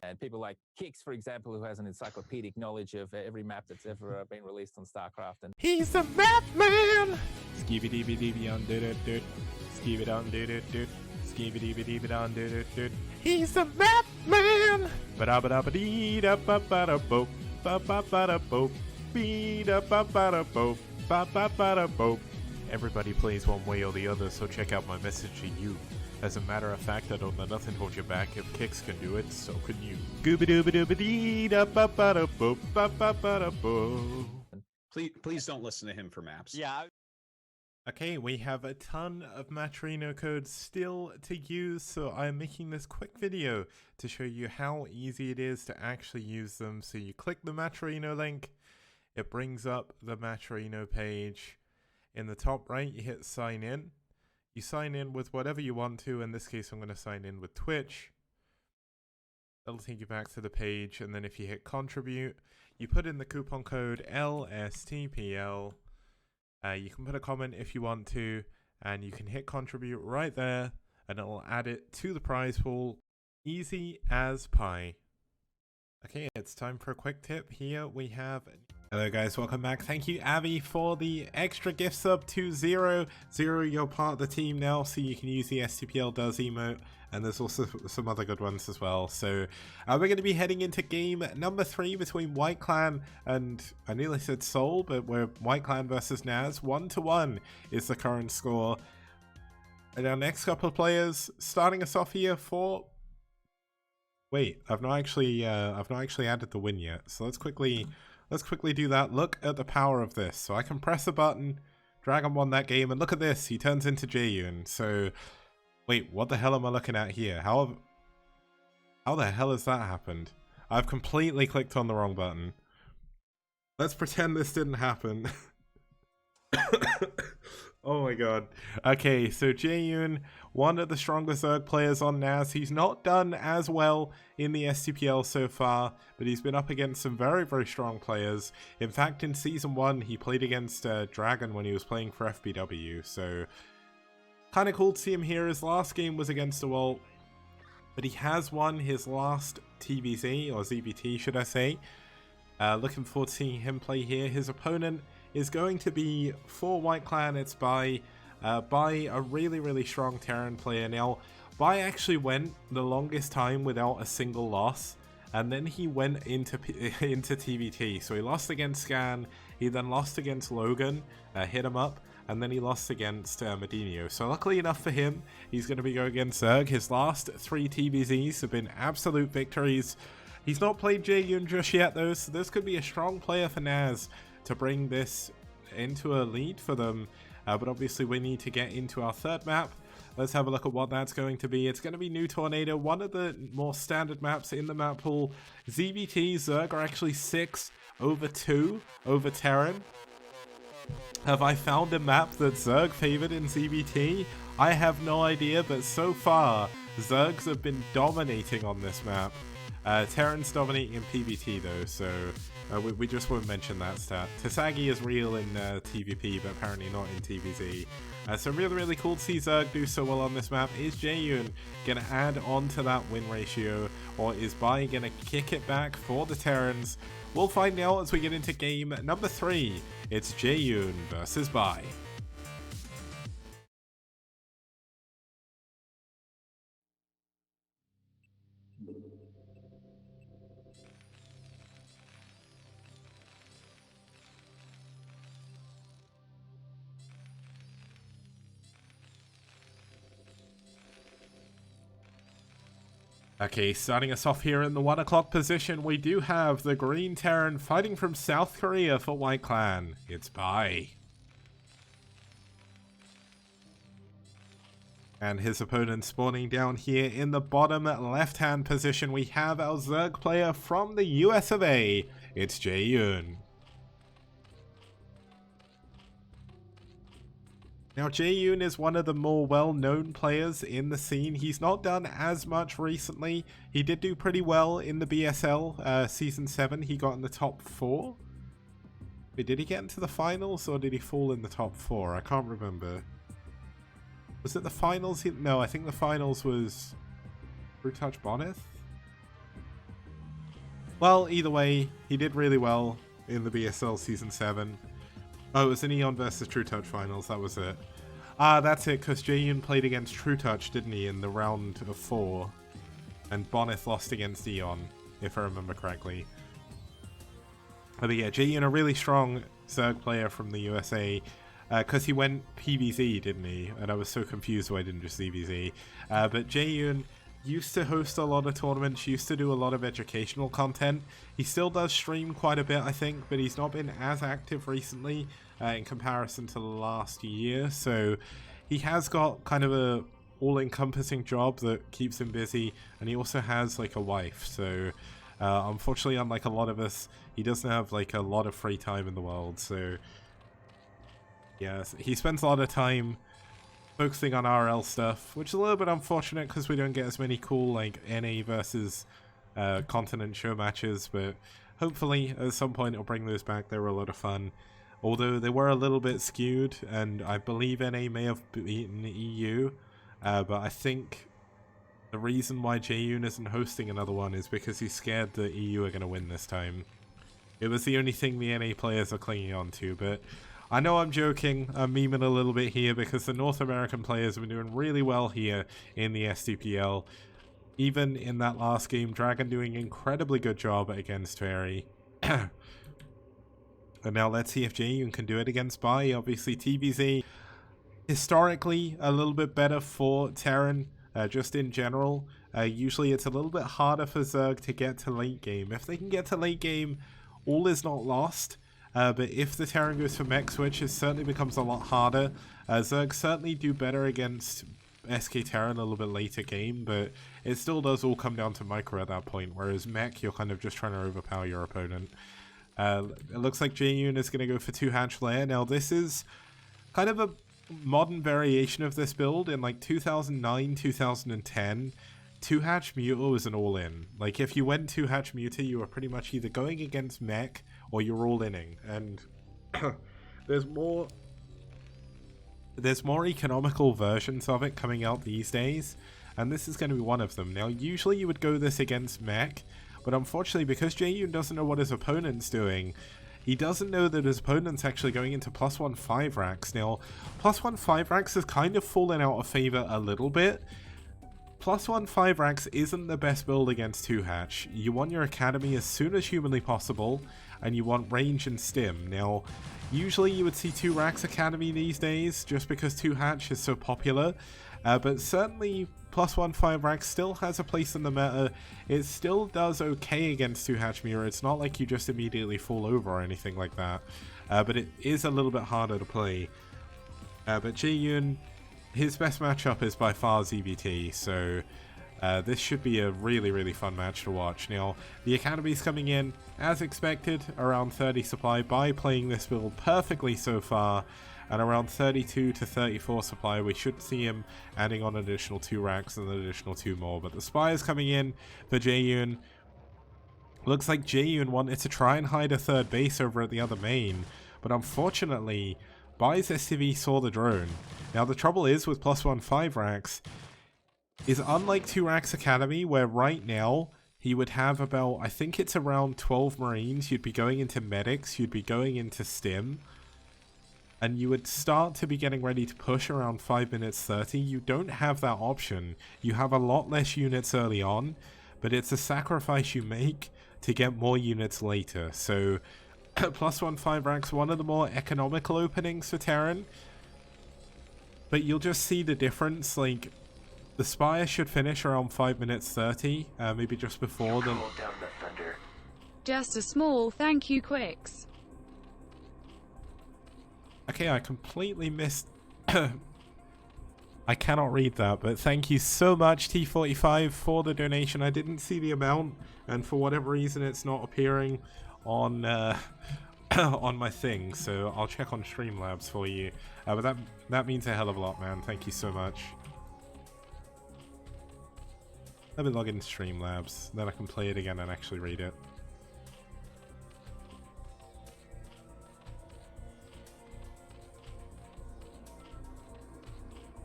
And people like Kix, for example, who has an encyclopedic knowledge of every map that's ever been released on StarCraft. And he's the map man! Skibby dee dee on do do do. Skibby on do do do. Skibby dee on do do do. He's the map man! Ba da ba da ba dee da ba ba da bo. Ba ba ba da bo. Bee da ba ba da bo. Ba ba ba da bo. Everybody plays one way or the other, so check out my message to you. As a matter of fact, I don't let nothing hold you back. If Kix can do it, so can you. Gooba dooba dooba dee da ba ba da bo ba ba ba da bo. Please don't listen to him for maps. yeah, Okay, we have a ton of Matcherino codes still to use, so I'm making this quick video to show you how easy it is to actually use them. So you click the Matcherino link, it brings up the Matcherino page. In the top right, you hit sign in. You sign in with whatever you want to. In this case, I'm going to sign in with Twitch. That'll take you back to the page, and then if you hit contribute, you put in the coupon code LSTPL. You can put a comment if you want to, and you can hit contribute right there, and it'll add it to the prize pool. Easy as pie. Okay, it's time for a quick tip. Here we have... Hello guys, welcome back. Thank you, Abby, for the extra gift sub to 0. 0, you're part of the team now, so you can use the STPL does emote, and there's also some other good ones as well. So we're going to be heading into game number 3 between White Clan and, I nearly said Seoul, but we're White Clan versus NaS. 1-1 is the current score. And our next couple of players, starting us off here for... Wait, I've not actually added the win yet, so let's quickly let's quickly do that. Look at the power of this. So I can press a button, Dragon won that game, and look at this, he turns into Jaeyun. So, wait, what the hell am I looking at here? How the hell has that happened? I've completely clicked on the wrong button. Let's pretend this didn't happen. Oh my god. Okay, so Jaeyun, one of the strongest Zerg players on NaS. He's not done as well in the STPL so far, but he's been up against some very, very strong players. In fact, in Season 1, he played against Dragon when he was playing for FBW, so kind of cool to see him here. His last game was against DeWalt, but he has won his last TVZ, or ZBT should I say. Looking forward to seeing him play here. His opponent is going to be for White Clan. It's by a really, really strong Terran player. Now, Bai actually went the longest time without a single loss, and then he went into TVT. So he lost against Scan, he then lost against Logan, hit him up, and then he lost against Medinho. So luckily enough for him, he's going to be going against Zerg. His last 3 TVZs have been absolute victories. He's not played Jaeyun just yet though, so this could be a strong player for NaS to bring this into a lead for them. But obviously we need to get into our third map. Let's have a look at what that's going to be. It's going to be New Tornado, one of the more standard maps in the map pool. ZBT, Zerg are actually 6/2 over Terran. Have I found a map that Zerg favored in ZBT? I have no idea, but so far, Zergs have been dominating on this map. Terran's dominating in PvT though, so we just won't mention that stat. Tasagi is real in TVP, but apparently not in TVZ. So really, really cool to see Zerg do so well on this map. Is Jaeyun going to add on to that win ratio, or is Bai going to kick it back for the Terrans? We'll find out as we get into game number 3. It's Jaeyun versus Bai. Okay, starting us off here in the 1 o'clock position, we do have the Green Terran fighting from South Korea for White Clan. It's Bai. And his opponent spawning down here in the bottom left-hand position, we have our Zerg player from the US of A. It's Jaeyun. Now, Jaeyun is one of the more well-known players in the scene. He's not done as much recently. He did do pretty well in the BSL Season 7. He got in the top 4. Wait, did he get into the finals or did he fall in the top 4? I can't remember. Was it the finals? No, I think the finals was TrueTouch Bonneth? Well, either way, he did really well in the BSL Season 7. Oh, it was an Eon versus TrueTouch finals, that was it. Ah, that's it, because Jaeyun played against TrueTouch, didn't he, in the round of 4. And Bonneth lost against Eon, if I remember correctly. But yeah, Jaeyun, a really strong Zerg player from the USA, because he went PVZ, didn't he? And I was so confused why I didn't just ZVZ. But Jaeyun used to host a lot of tournaments, used to do a lot of educational content. He still does stream quite a bit, I think, but he's not been as active recently in comparison to the last year. So he has got kind of a all-encompassing job that keeps him busy, and he also has like a wife. So unfortunately, unlike a lot of us, he doesn't have like a lot of free time in the world. So yeah, he spends a lot of time focusing on RL stuff, which is a little bit unfortunate because we don't get as many cool like NA versus continent show matches, but hopefully at some point it'll bring those back. They were a lot of fun, although they were a little bit skewed, and I believe NA may have beaten EU, but I think the reason why Jaeyun isn't hosting another one is because he's scared that EU are going to win this time. It was the only thing the NA players are clinging on to, but I know I'm joking, I'm memeing a little bit here because the North American players have been doing really well here in the STPL. Even in that last game, Dragon doing an incredibly good job against Fairy. And now let's see if Jaeyun can do it against Bai. Obviously TVZ, historically a little bit better for Terran, just in general. Usually it's a little bit harder for Zerg to get to late game. If they can get to late game, all is not lost. But if the Terran goes for mech switch, it certainly becomes a lot harder. Zerg certainly do better against SK Terran a little bit later game, but it still does all come down to micro at that point, whereas mech, you're kind of just trying to overpower your opponent. It looks like Jaeyoon is going to go for 2-hatch layer. Now this is kind of a modern variation of this build. In like 2009, 2010, 2-hatch Muta was an all-in. Like if you went 2-hatch Muta, you were pretty much either going against mech or you're all-inning. And there's more economical versions of it coming out these days, and this is going to be one of them. Now usually you would go this against mech, but unfortunately because Jaeyoon doesn't know what his opponent's doing, he doesn't know that his opponent's actually going into +1 5 racks. Now, +1 5 racks has kind of fallen out of favor a little bit. +1 5 racks isn't the best build against 2-hatch. You want your academy as soon as humanly possible, and you want range and stim. Now, usually you would see 2 racks academy these days, just because 2-hatch is so popular. But certainly, +1 5 racks still has a place in the meta. It still does okay against 2-hatch mirror. It's not like you just immediately fall over or anything like that. But it is a little bit harder to play. But Jaeyoon, his best matchup is by far ZBT, so this should be a really, really fun match to watch. Now, the Academy's coming in, as expected, around 30 supply by playing this build perfectly so far, and around 32 to 34 supply. We should see him adding on an additional 2 racks and an additional 2 more. But the Spire's coming in for Jaeyoon. Looks like Jaeyoon wanted to try and hide a third base over at the other main, but unfortunately, Bai's STV saw the drone. Now the trouble is with +1 5 racks, is unlike 2 racks Academy, where right now he would have about, I think it's around 12 Marines, you'd be going into medics, you'd be going into stim, and you would start to be getting ready to push around 5 minutes 30. You don't have that option. You have a lot less units early on, but it's a sacrifice you make to get more units later. So +1 5 racks, one of the more economical openings for Terran, but you'll just see the difference. Like, the Spire should finish around 5 minutes 30, maybe just before the... Just a small thank you, Quicks. Okay, I completely missed... I cannot read that, but thank you so much, T45, for the donation. I didn't see the amount, and for whatever reason it's not appearing on on my thing, so I'll check on Streamlabs for you. But that means a hell of a lot, man. Thank you so much. Let me log into Streamlabs, then I can play it again and actually read it.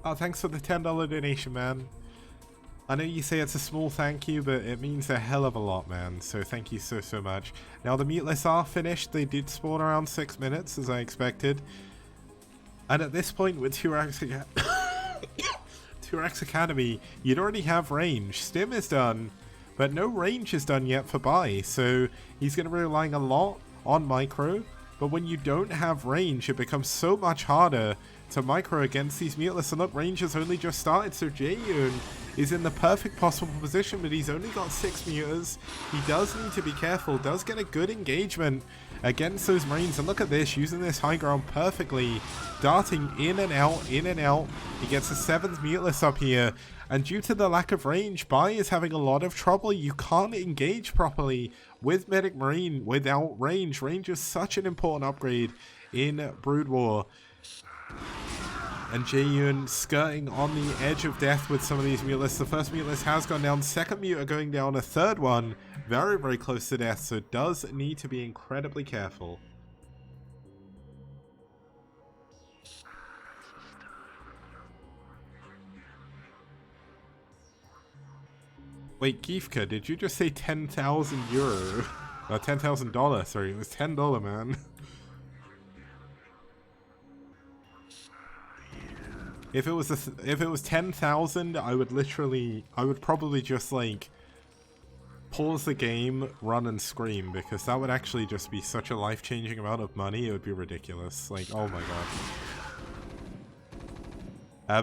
Oh, thanks for the $10 donation, man. I know you say it's a small thank you, but it means a hell of a lot, man. So thank you so, so much. Now, the muteless are finished. They did spawn around 6 minutes, as I expected. And at this point, with 2 racks Academy, you'd already have range. Stim is done, but no range is done yet for Bai. So he's going to be relying a lot on micro. But when you don't have range, it becomes so much harder to micro against these muteless. And look, range has only just started, so Jaeyoon is in the perfect possible position, but he's only got 6 mutas. He does need to be careful, does get a good engagement against those Marines. And look at this, using this high ground perfectly, darting in and out, in and out. He gets a 7th muteless up here, and due to the lack of range, Bai is having a lot of trouble. You can't engage properly with Medic Marine without range. Range is such an important upgrade in Brood War. And Jaeyoon skirting on the edge of death with some of these muteless. The first muteless has gone down, second muta going down, a third one very, very close to death, so does need to be incredibly careful. Wait, Giefka, did you just say 10,000 euro? $10,000, sorry, it was $10, man. If it was 10,000, I would probably just like pause the game, run and scream, because that would actually just be such a life-changing amount of money. It would be ridiculous. Like, oh my god.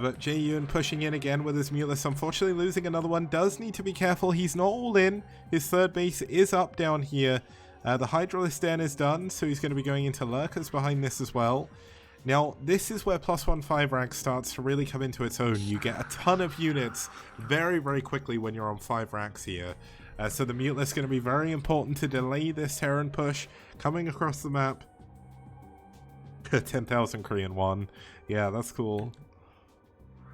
But Jaeyoon pushing in again with his muteless, unfortunately losing another one. Does need to be careful. He's not all in. His third base is up down here. The Hydralisk Den is done, so he's going to be going into Lurkers behind this as well. Now, this is where +1 5 rank starts to really come into its own. You get a ton of units very, very quickly when you're on 5 ranks here. So the Muteless is going to be very important to delay this Terran push coming across the map. 10,000 Korean won. Yeah, that's cool.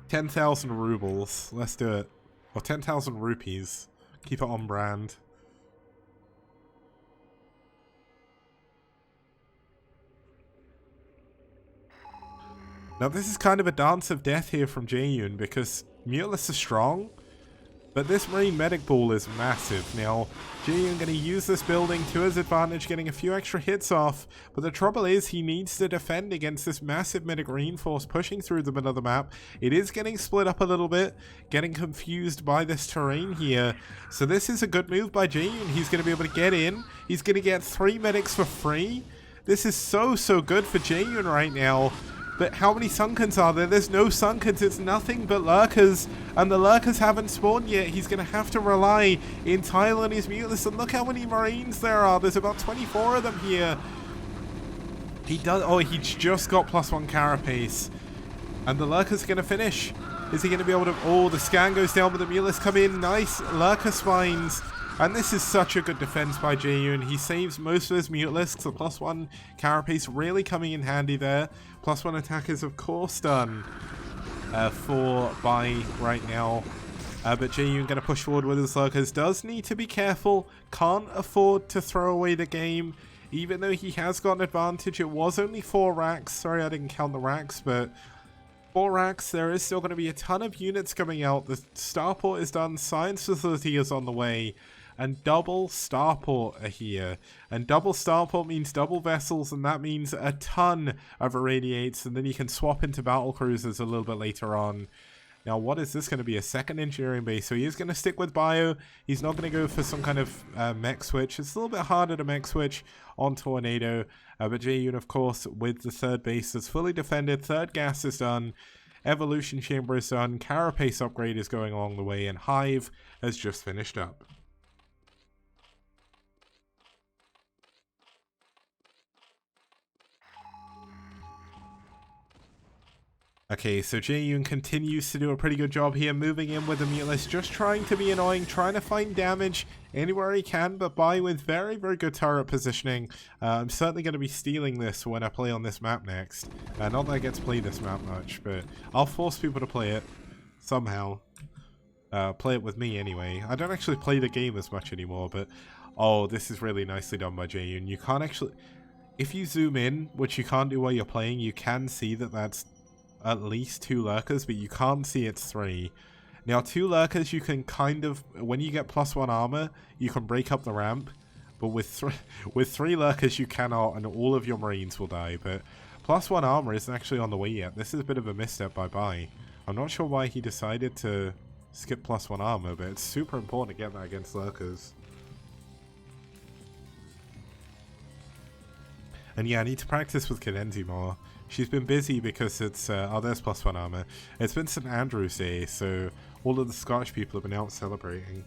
10,000 rubles. Let's do it. Or 10,000 rupees. Keep it on brand. Now this is kind of a dance of death here from Jaeyun because Muteless is strong, but this Marine Medic Ball is massive. Now, Jaeyun going to use this building to his advantage, getting a few extra hits off, but the trouble is he needs to defend against this massive Medic reinforce pushing through the middle of the map. It is getting split up a little bit, getting confused by this terrain here. So this is a good move by Jaeyun. He's going to be able to get in. He's going to get 3 medics for free. This is so good for Jaeyun right now. But how many Sunkens are there? There's no Sunkens. It's nothing but Lurkers. And the Lurkers haven't spawned yet. He's going to have to rely entirely on his Muteless. And look how many Marines there are. There's about 24 of them here. He does. Oh, he's just got +1 Carapace. And the Lurker's going to finish. Is he going to be able to... Oh, the scan goes down, but the Muteless come in. Nice Lurker spines. And this is such a good defense by Jaeyun. He saves most of his Mutelisks. The +1 Carapace really coming in handy there. +1 attack is of course done for Bai right now. But Jaeyun going to push forward with his Lurkers. Does need to be careful. Can't afford to throw away the game. Even though he has got an advantage. It was only 4 racks. Sorry I didn't count the racks, but 4 racks. There is still going to be a ton of units coming out. The starport is done. Science facility is on the way. And double starport are here. And double starport means double vessels, and that means a ton of irradiates, and then you can swap into battle cruisers a little bit later on. Now, what is this going to be? A second engineering base. So he is going to stick with bio. He's not going to go for some kind of mech switch. It's a little bit harder to mech switch on Tornado. But Jaeyun, of course, with the third base that's fully defended. Third gas is done. Evolution chamber is done. Carapace upgrade is going along the way. And Hive has just finished up. Okay, so Jaeyun continues to do a pretty good job here, moving in with the Muteless, just trying to be annoying, trying to find damage anywhere he can, but Bai with very, very good turret positioning. I'm certainly going to be stealing this when I play on this map next. Not that I get to play this map much, but I'll force people to play it somehow. Play it with me anyway. I don't actually play the game as much anymore, but oh, this is really nicely done by Jaeyun. You can't actually... If you zoom in, which you can't do while you're playing, you can see that that's at least 2 Lurkers, but you can't see it's 3. Now 2 Lurkers you can kind of, when you get +1 armor, you can break up the ramp, but with 3 Lurkers you cannot, and all of your Marines will die. But +1 armor isn't actually on the way yet. This is a bit of a misstep by Bai. I'm not sure why he decided to skip +1 armor, but it's super important to get that against Lurkers. And yeah, I need to practice with Cadenzi more. She's been busy because it's, oh, there's +1 armor. It's been St. Andrew's Day, so all of the Scottish people have been out celebrating.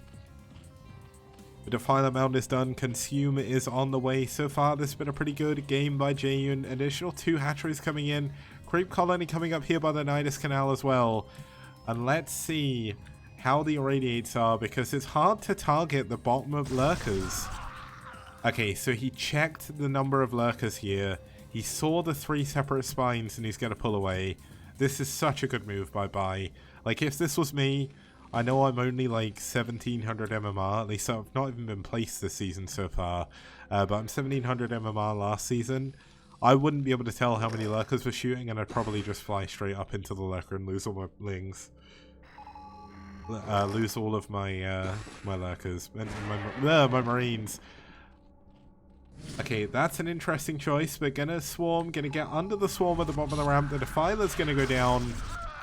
The Defiler Mound is done. Consume is on the way. So far, this has been a pretty good game by Jaeyun. Additional 2 hatcheries coming in. Creep Colony coming up here by the Nidus Canal as well. And let's see how the irradiates are, because it's hard to target the bottom of Lurkers. Okay, so he checked the number of Lurkers here. He saw the 3 separate spines and he's going to pull away. This is such a good move by Bai. Like, if this was me, I know I'm only like 1700 MMR. At least I've not even been placed this season so far. But I'm 1700 MMR last season. I wouldn't be able to tell how many Lurkers were shooting, and I'd probably just fly straight up into the Lurker and lose all my Lings. Lose all of my my Lurkers. And my Marines. Okay, that's an interesting choice. We're gonna swarm, gonna get under the swarm at the bottom of the ramp. The Defiler's gonna go down.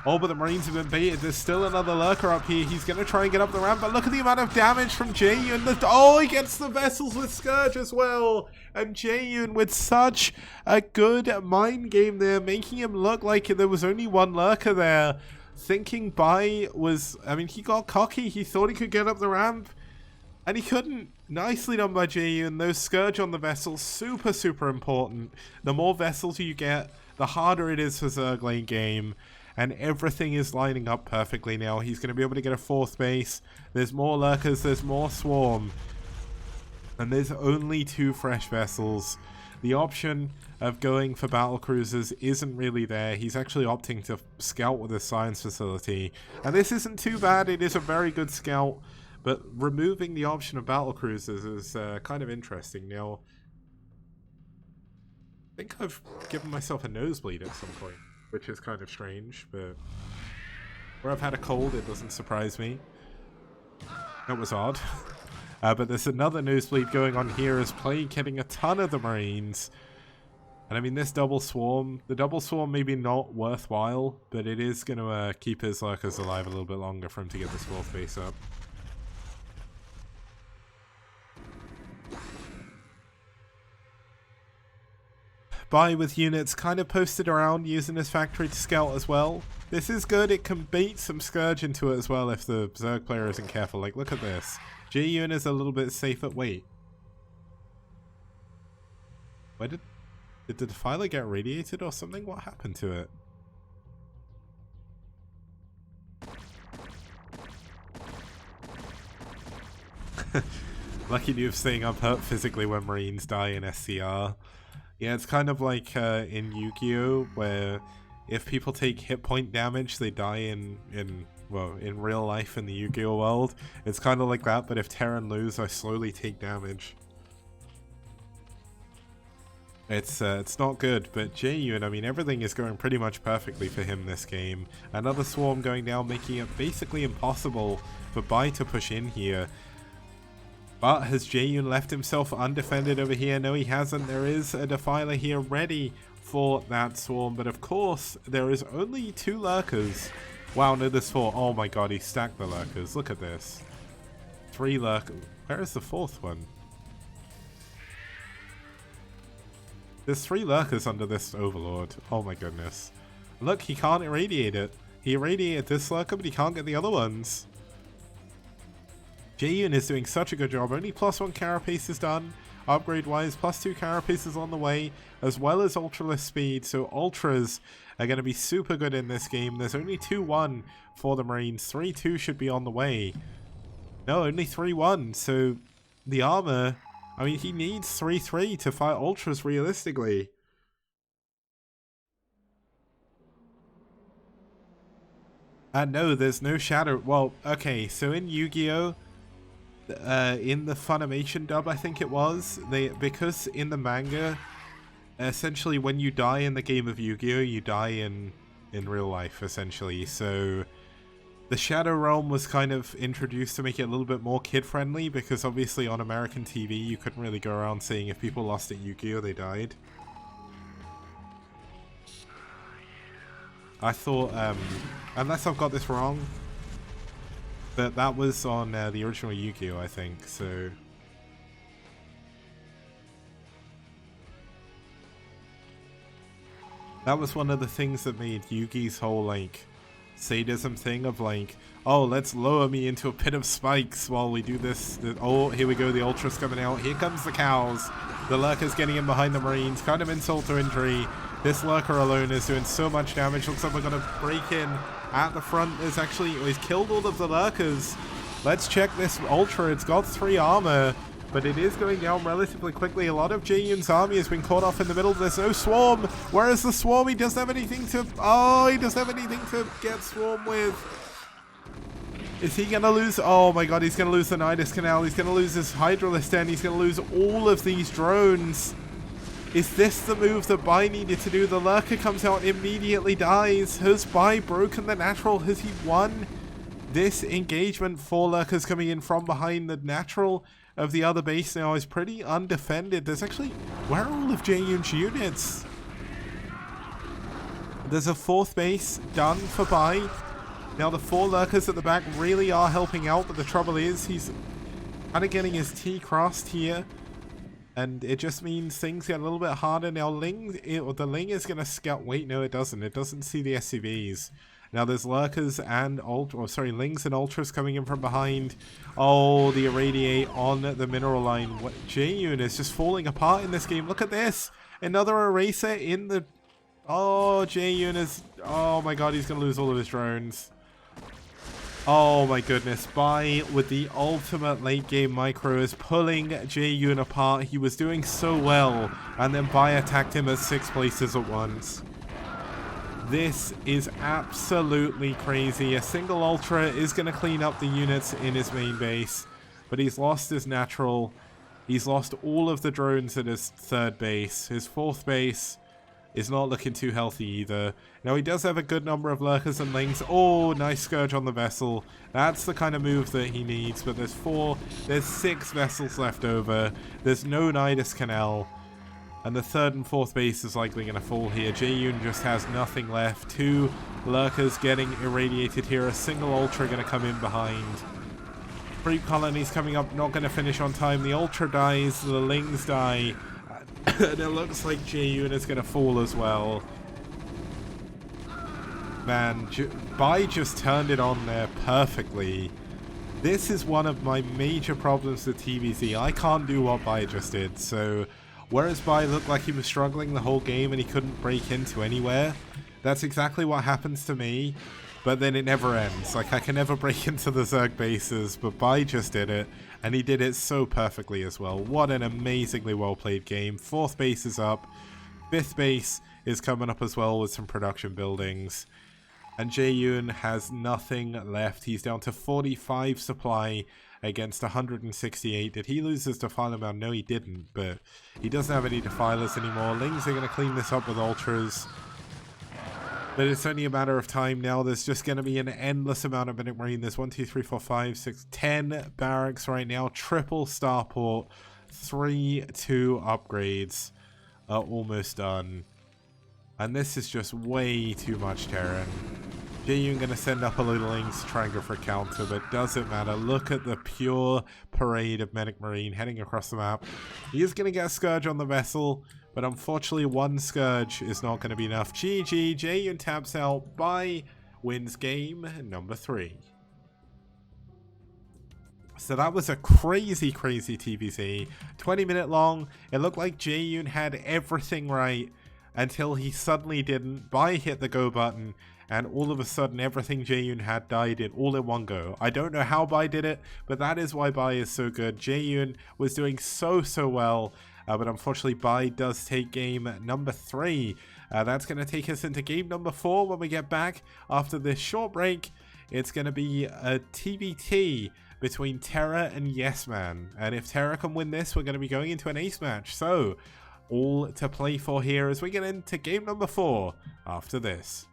Oh, but the Marines have been baited. There's still another Lurker up here. He's gonna try and get up the ramp, but look at the amount of damage from Jaeyun. Oh, he gets the vessels with Scourge as well. And Jaeyun with such a good mind game there, making him look like there was only 1 Lurker there. Thinking Bai was, I mean, he got cocky. He thought he could get up the ramp. And he couldn't. Nicely done by JU, and those Scourge on the vessels, super, super important. The more vessels you get, the harder it is for Zerg late game. And everything is lining up perfectly now. He's going to be able to get a 4th base. There's more Lurkers, there's more Swarm. And there's only 2 fresh vessels. The option of going for battle cruisers isn't really there. He's actually opting to scout with a science facility. And this isn't too bad, it is a very good scout. But removing the option of battle cruisers is kind of interesting. Now, I think I've given myself a nosebleed at some point, which is kind of strange, but where I've had a cold, it doesn't surprise me. That was odd. But there's another nosebleed going on here as Plague hitting a ton of the Marines. And I mean, this double swarm, the double swarm maybe not worthwhile, but it is going to keep his Lurkers alive a little bit longer for him to get this 4th base up. Buy with units kind of posted around using his factory to scout as well. This is good, it can bait some Scourge into it as well if the Zerg player isn't careful. Like, look at this. J-Unit is a little bit safer. Wait. Why did the Defiler get radiated or something? What happened to it? Lucky Noob staying up hurt physically when Marines die in SCR. Yeah, it's kind of like in Yu-Gi-Oh! Where if people take hit point damage, they die in real life in the Yu-Gi-Oh! World. It's kind of like that, but if Terran lose, I slowly take damage. It's not good, but J-Unit, I mean, everything is going pretty much perfectly for him this game. Another swarm going down, making it basically impossible for Bai to push in here. But has J-Unit left himself undefended over here? No, he hasn't. There is a Defiler here ready for that swarm, but of course, there is only 2 Lurkers. Wow, no, there's 4. Oh my god, he stacked the Lurkers. Look at this. 3 Lurkers. Where is the 4th one? There's 3 Lurkers under this Overlord. Oh my goodness. Look, he can't irradiate it. He irradiated this Lurker, but he can't get the other ones. J-Unit is doing such a good job. Only +1 carapace is done. Upgrade wise, +2 carapace is on the way, as well as ultraless speed. So ultras are going to be super good in this game. There's only 2-1 for the Marines. 3-2 should be on the way. No, only 3-1. So the armor, I mean, he needs 3-3 to fight ultras realistically. And no, there's no shadow. Well, okay, so in Yu-Gi-Oh! In the Funimation dub, I think it was, because in the manga, essentially when you die in the game of Yu-Gi-Oh! You die in real life, essentially. So the Shadow Realm was kind of introduced to make it a little bit more kid-friendly, because obviously on American TV you couldn't really go around saying if people lost at Yu-Gi-Oh! They died. I thought, unless I've got this wrong, but that was on the original Yu-Gi-Oh! I think, so... That was one of the things that made Yugi's whole, like, sadism thing of, like, oh, let's lower me into a pit of spikes while we do this. Oh, here we go, the Ultra's coming out. Here comes the cows. The Lurker's getting in behind the Marines. Kind of insult to injury. This Lurker alone is doing so much damage. Looks like we're going to break in at the front. There's actually, he's killed all of the Lurkers. Let's check this Ultra. It's got 3 armor, but it is going down relatively quickly. A lot of Jeyun's army has been caught off in the middle. There's no Swarm. Where is the Swarm? He doesn't have anything to... Oh, he doesn't have anything to get Swarm with. Is he going to lose? Oh my god, he's going to lose the Nidus Canal. He's going to lose his Hydralisk Den. He's going to lose all of these drones. Is this the move that Bai needed to do? The Lurker comes out, immediately dies. Has Bai broken the natural? Has he won this engagement? 4 Lurkers coming in from behind. The natural of the other base now is pretty undefended. There's actually... Where are all of Jeyun's units? There's a 4th base done for Bai. Now the 4 Lurkers at the back really are helping out, but the trouble is he's kind of getting his T crossed here. And it just means things get a little bit harder. Now Ling, the Ling is going to scout... Wait, no it doesn't. It doesn't see the SCVs. Now there's lurkers and lings and ultras coming in from behind. Oh, the irradiate on the mineral line. Jaeyun is just falling apart in this game. Look at this. Another eraser in the... Oh, Jaeyun is... Oh my god, he's going to lose all of his drones. Oh my goodness. Bai with the ultimate late game micro is pulling Jaeyun apart. He was doing so well, and then Bai attacked him at 6 places at once. This is absolutely crazy. A single ultra is going to clean up the units in his main base, but he's lost his natural. He's lost all of the drones at his 3rd base. His 4th base is not looking too healthy either. Now he does have a good number of lurkers and lings. Oh, nice Scourge on the vessel. That's the kind of move that he needs, but there's 6 vessels left over. There's no Nidus Canal. And the 3rd and 4th base is likely going to fall here. Jaeyun just has nothing left. 2 lurkers getting irradiated here. A single ultra going to come in behind. Creep colonies coming up, not going to finish on time. The ultra dies, the lings die. And it looks like Jaeyun is going to fall as well. Man, Bai just turned it on there perfectly. This is one of my major problems with TVZ. I can't do what Bai just did, so... Whereas Bai looked like he was struggling the whole game and he couldn't break into anywhere, that's exactly what happens to me, but then it never ends. Like, I can never break into the Zerg bases, but Bai just did it, and he did it so perfectly as well. What an amazingly well-played game. 4th base is up, 5th base is coming up as well with some production buildings, and Jaeyun has nothing left. He's down to 45 supply against 168. Did he lose his Defiler Mound? No, he didn't, but he doesn't have any Defilers anymore. Lings are going to clean this up with Ultras, but it's only a matter of time now. There's just going to be an endless amount of Medic Marine. There's 1, 2, 3, 4, 5, 6, 10 barracks right now. Triple starport. 3 2 upgrades are almost done. And this is just way too much Terran. Jaeyun gonna send up a little lings to try and go for a counter, but doesn't matter. Look at the pure parade of Medic Marine heading across the map. He is gonna get a Scourge on the vessel, but unfortunately 1 Scourge is not gonna be enough. GG, Jaeyun taps out. Bai wins game number 3. So that was a crazy TVZ. 20-minute long. It looked like Jaeyun had everything right until he suddenly didn't. Bai hit the go button, and all of a sudden everything Jaeyun had died in all in one go. I don't know how Bai did it, but that is why Bai is so good. Jaeyun was doing so well, but unfortunately Bai does take game number 3. That's going to take us into game number 4 when we get back after this short break. It's going to be a TBT between Terra and Yes Man, and if Terra can win this, we're going to be going into an ace match. So all to play for here as we get into game number 4 after this.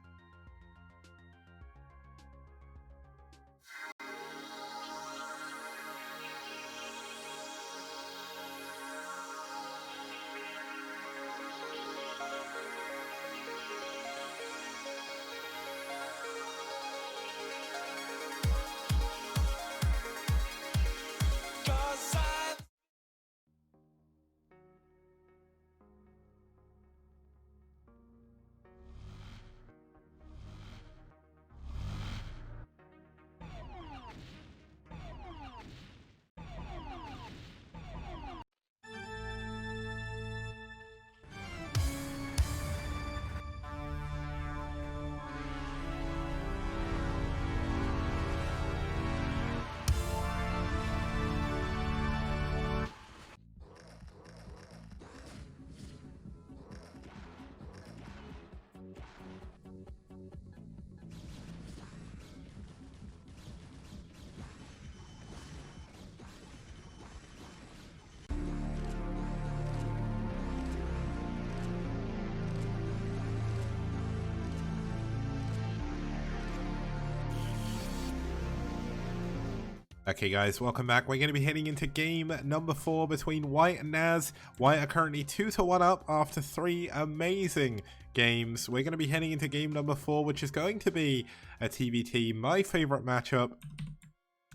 Okay guys, welcome back. We're going to be heading into game number 4 between White and NaS. White are currently 2-1 up after 3 amazing games. We're going to be heading into game number 4, which is going to be a TBT, my favorite matchup.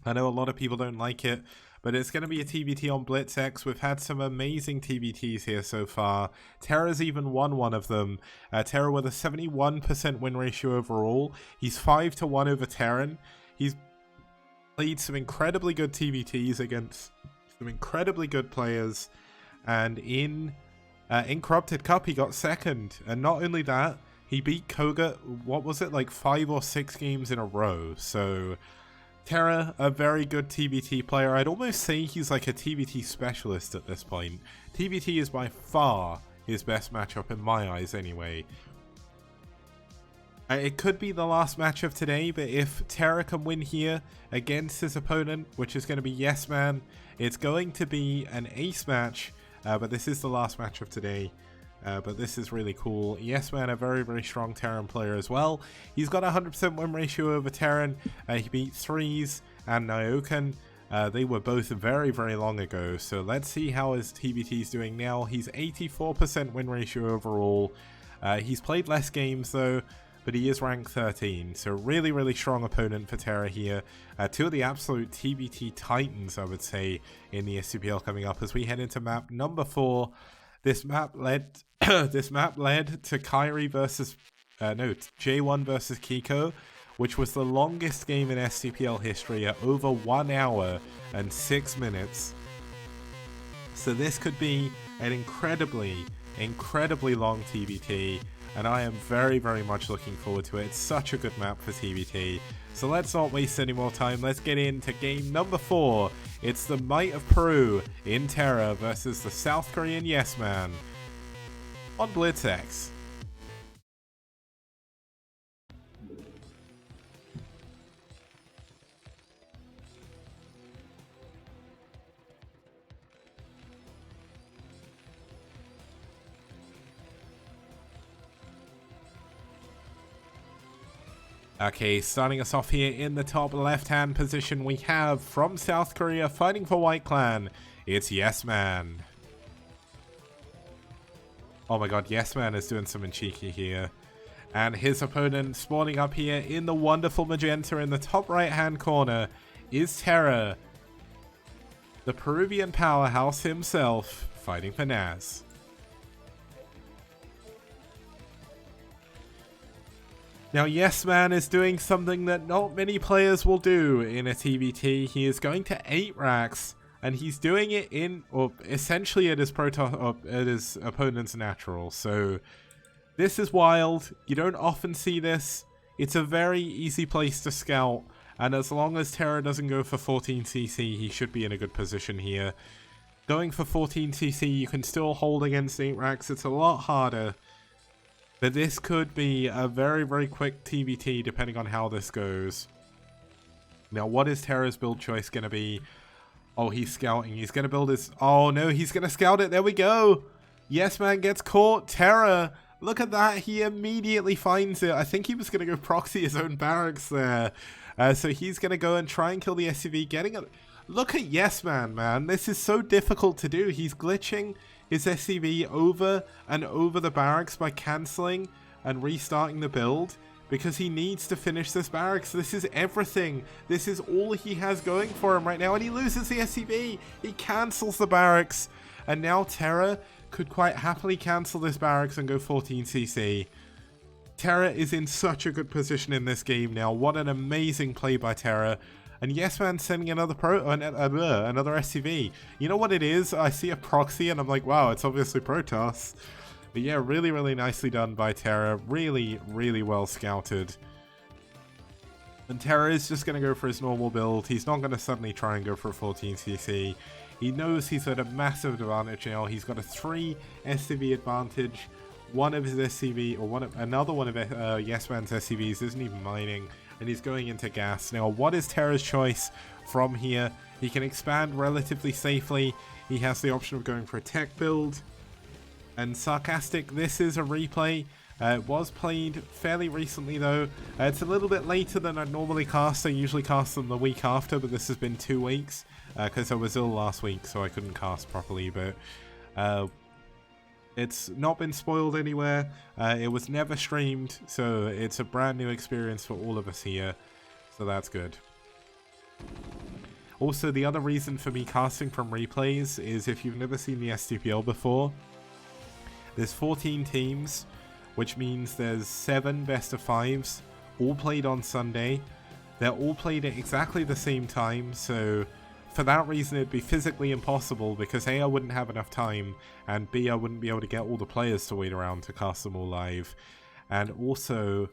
I know a lot of people don't like it, but it's going to be a TBT on BlitzX. We've had some amazing TBTs here so far. Terra's even won one of them. Terra with a 71% win ratio overall. He's 5-1 over Terran. He's played some incredibly good TBTs against some incredibly good players, and in Corrupted Cup he got second. And not only that, he beat Koga, what was it, like 5 or 6 games in a row. So Terra, a very good TBT player. I'd almost say he's like a TBT specialist at this point. TBT is by far his best matchup in my eyes anyway. It could be the last match of today, but if Terra can win here against his opponent, which is going to be Yes Man, it's going to be an ace match, but this is the last match of today. But this is really cool. Yes Man, a very, very strong Terran player as well. He's got a 100% win ratio over Terran. He beat Threes and Nyokan. They were both very, very long ago. So let's see how his TBT's doing now. He's 84% win ratio overall. He's played less games though, but he is ranked 13. So really, really strong opponent for Terra here. Two of the absolute TBT titans, I would say, in the STPL coming up as we head into map number 4. This map led to Kyrie versus J1 versus Kiko, which was the longest game in STPL history at over 1 hour and 6 minutes. So this could be an incredibly long TBT, and I am very, very much looking forward to it. It's such a good map for TBT. So let's not waste any more time. Let's get into game number 4. It's the Might of Peru in Terra versus the South Korean Yes Man on BlitzX. Okay, starting us off here in the top left-hand position, we have from South Korea fighting for White Clan. It's Yes Man. Oh my god, Yes Man is doing something cheeky here. And his opponent spawning up here in the wonderful magenta in the top right-hand corner is Terra, the Peruvian powerhouse himself, fighting for NaS. Now, Yes Man is doing something that not many players will do in a TBT. He is going to 8 racks, and he's doing it in, or essentially at his opponent's natural. So this is wild. You don't often see this. It's a very easy place to scout, and as long as Terra doesn't go for 14cc, he should be in a good position here. Going for 14cc, you can still hold against 8 racks. It's a lot harder. But this could be a very, very quick TBT depending on how this goes. Now, what is Terra's build choice going to be? Oh, he's scouting. He's going to build his... Oh, no, he's going to scout it. There we go. Yes Man gets caught. Terra, look at that. He immediately finds it. I think he was going to go proxy his own barracks there. So he's going to go and try and kill the SCV. Getting it. Look at Yes Man, man. This is so difficult to do. He's glitching his SCV over and over the barracks by cancelling and restarting the build because he needs to finish this barracks. This is everything. This is all he has going for him right now, and he loses the SCV. He cancels the barracks, and now Terra could quite happily cancel this barracks and go 14cc. Terra is in such a good position in this game now. What an amazing play by Terra. And Yes Man sending another another SCV. You know what it is? I see a proxy and I'm like, wow, it's obviously Protoss. But yeah, really, really nicely done by Terra. Really, really well scouted. And Terra is just going to go for his normal build. He's not going to suddenly try and go for a 14cc. He knows he's at a massive advantage now. He's got a 3 SCV advantage. One of his SCV, or another one of Yes Man's SCVs isn't even mining. And he's going into gas. Now, what is Terra's choice from here? He can expand relatively safely. He has the option of going for a tech build. And Sarcastic, this is a replay. It was played fairly recently, though. It's a little bit later than I'd normally cast. I usually cast them the week after, but this has been 2 weeks. Because I was ill last week, so I couldn't cast properly. But it's not been spoiled anywhere. It was never streamed, so it's a brand new experience for all of us here. So that's good. Also, the other reason for me casting from replays is if you've never seen the STPL before, there's 14 teams, which means there's 7 best of 5s, all played on Sunday. They're all played at exactly the same time, so for that reason it'd be physically impossible because A, I wouldn't have enough time, and B, I wouldn't be able to get all the players to wait around to cast them all live. And also,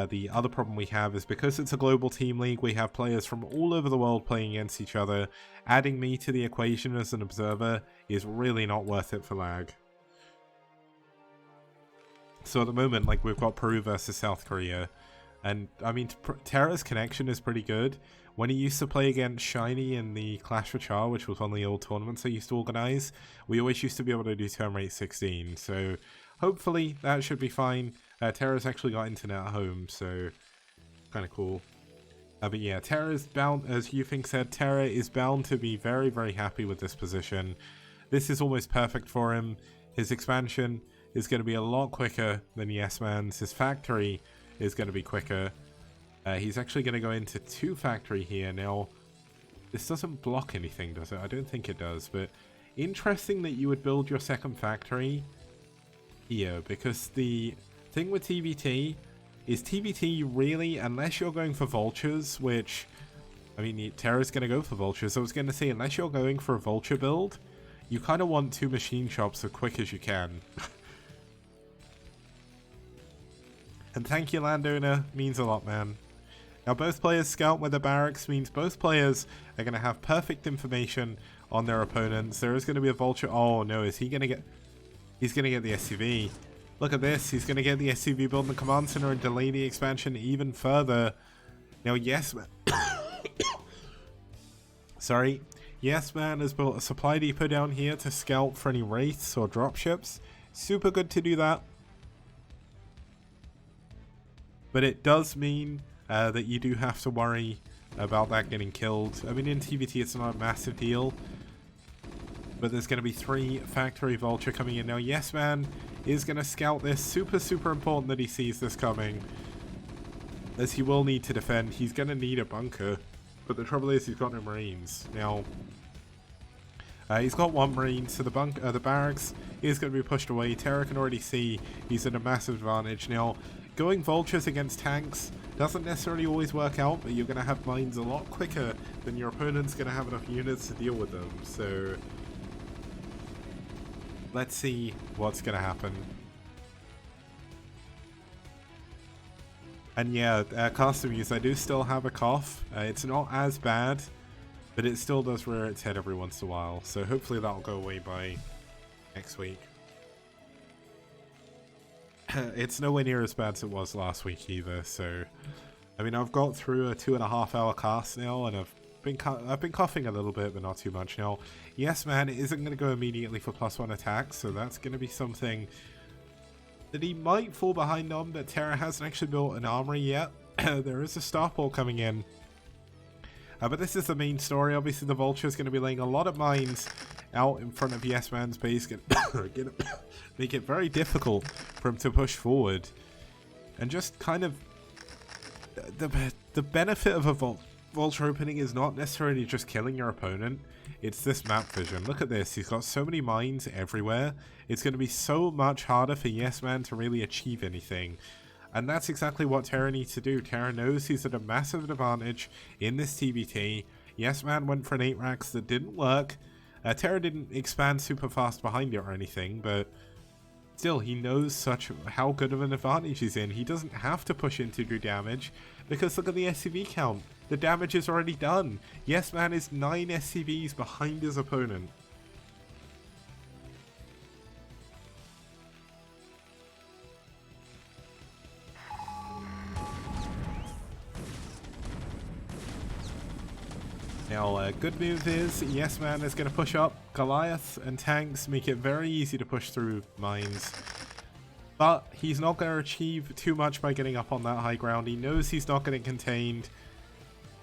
the other problem we have is because it's a global team league, we have players from all over the world playing against each other. Adding me to the equation as an observer is really not worth it for lag. So at the moment, like, we've got Peru versus South Korea. And, I mean, Terra's connection is pretty good. When he used to play against Shiny in the Clash for Char, which was one of the old tournaments I used to organize, we always used to be able to do turn rate 16. So, hopefully, that should be fine. Terra's actually got internet at home, so kind of cool. But yeah, Terra's bound, as Yufing said, Terra is bound to be very, very happy with this position. This is almost perfect for him. His expansion is going to be a lot quicker than Yes Man's. His factory is going to be quicker. He's actually going to go into 2 factory here. Now, this doesn't block anything, does it? I don't think it does, but interesting that you would build your second factory here, because the thing with TBT is TBT really, unless you're going for vultures, which, I mean, Terra's going to go for vultures. I was going to say, unless you're going for a vulture build, you kind of want 2 machine shops as quick as you can. And thank you, landowner. Means a lot, man. Now, both players scout where the barracks means both players are going to have perfect information on their opponents. There is going to be a vulture. Oh, no. Is he going to get... He's going to get the SCV. Look at this. He's going to get the SCV build in the command center and delay the expansion even further. Now, Yes Man... Sorry. Yes Man has built a supply depot down here to scout for any wraiths or dropships. Super good to do that. But it does mean that you do have to worry about that getting killed. I mean, in TBT it's not a massive deal. But there's going to be 3 factory vulture coming in. Now, Yes Man is going to scout this. Super, super important that he sees this coming, as he will need to defend. He's going to need a bunker. But the trouble is he's got no marines. Now, he's got 1 marine, so the barracks is going to be pushed away. Terra can already see he's at a massive advantage. Now, going vultures against tanks doesn't necessarily always work out, but you're going to have mines a lot quicker than your opponent's going to have enough units to deal with them. So, let's see what's going to happen. And yeah, custom use, I do still have a cough. It's not as bad, but it still does rear its head every once in a while. So hopefully that'll go away by next week. It's nowhere near as bad as it was last week either. So, I mean, I've got through a 2.5 hour cast now, and I've been coughing a little bit, but not too much. Now, Yes Man isn't going to go immediately for +1 attack, so that's going to be something that he might fall behind on, but Terra hasn't actually built an armory yet. There is a starport coming in. But this is the main story. Obviously, the Vulture is going to be laying a lot of mines out in front of Yes Man's base. Gonna make it very difficult for him to push forward. And just kind of... The benefit of a Vulture opening is not necessarily just killing your opponent. It's this map vision. Look at this. He's got so many mines everywhere. It's going to be so much harder for Yes Man to really achieve anything. And that's exactly what Terra needs to do. Terra knows he's at a massive advantage in this TBT. Yes Man went for an 8 racks that didn't work. Terra didn't expand super fast behind it or anything, but still, he knows how good of an advantage he's in. He doesn't have to push in to do damage, because look at the SCV count. The damage is already done. Yes Man is 9 SCVs behind his opponent. Now, good move is Yes Man is going to push up. Goliath and tanks make it very easy to push through mines. But he's not going to achieve too much by getting up on that high ground. He knows he's not getting contained.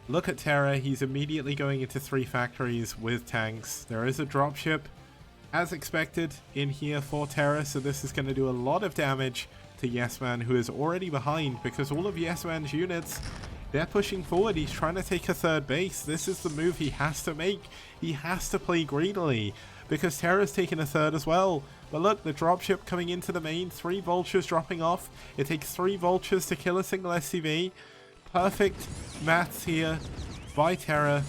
Look at Terra. He's immediately going into 3 factories with tanks. There is a dropship, as expected, in here for Terra. So this is going to do a lot of damage to Yes Man, who is already behind, because all of Yes Man's units, They're pushing forward. He's trying to take a third base. This is the move he has to make. He has to play greedily because Terra's taking a third as well. But look, the dropship coming into the main. 3 vultures dropping off. It takes 3 vultures to kill a single SCV. Perfect maths here by Terra.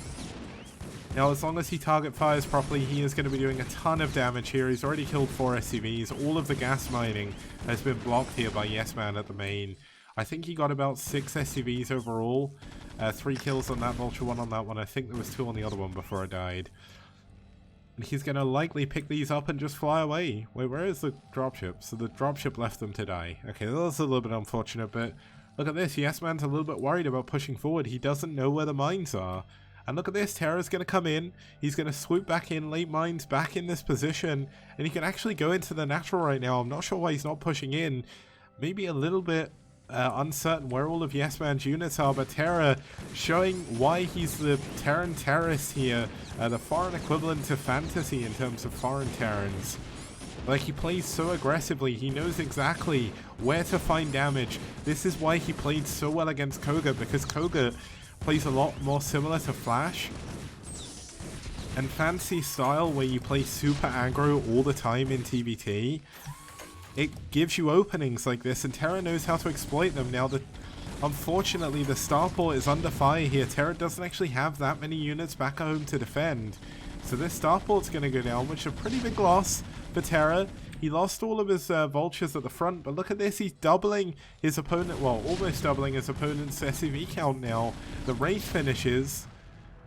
Now, as long as he target fires properly, he is going to be doing a ton of damage here. He's already killed 4 SCVs. All of the gas mining has been blocked here by Yes Man at the main. I think he got about 6 SCVs overall. 3 kills on that vulture, 1 on that one. I think there was 2 on the other one before I died. And he's going to likely pick these up and just fly away. Wait, where is the dropship? So the dropship left them to die. Okay, that's a little bit unfortunate, but look at this. Yes Man's a little bit worried about pushing forward. He doesn't know where the mines are. And look at this, Terra's going to come in, he's going to swoop back in, late mines back in this position, and he can actually go into the natural right now. I'm not sure why he's not pushing in, maybe a little bit uncertain where all of Yes Man's units are, but Terra showing why he's the Terran terrorist here, the foreign equivalent to Fantasy in terms of foreign Terrans. Like, he plays so aggressively, he knows exactly where to find damage. This is why he played so well against Koga, because Koga plays a lot more similar to Flash and Fantasy style, where you play super aggro all the time in TBT. It gives you openings like this, and Terra knows how to exploit them. Now, unfortunately, the starport is under fire here. Terra doesn't actually have that many units back home to defend, so this starport's going to go down, which is a pretty big loss for Terra. He lost all of his vultures at the front, but look at this, he's doubling his opponent, well, almost doubling his opponent's SCV count now. The Wraith finishes.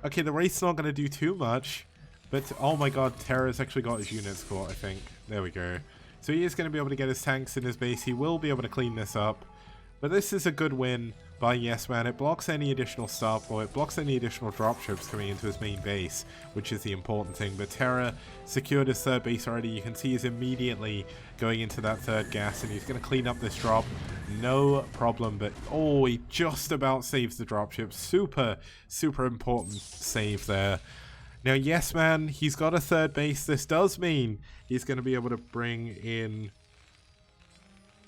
Okay, the Wraith's not going to do too much, but oh my god, Terra's actually got his units caught, I think. There we go. So he is going to be able to get his tanks in his base. He will be able to clean this up. But this is a good win by Yes Man. It blocks any additional starport, it blocks any additional dropships coming into his main base, which is the important thing. But Terra secured his third base already. You can see he's immediately going into that third gas, and he's going to clean up this drop. No problem, but oh, he just about saves the dropship. Super, super important save there. Now, Yes Man, he's got a third base. This does mean he's going to be able to bring in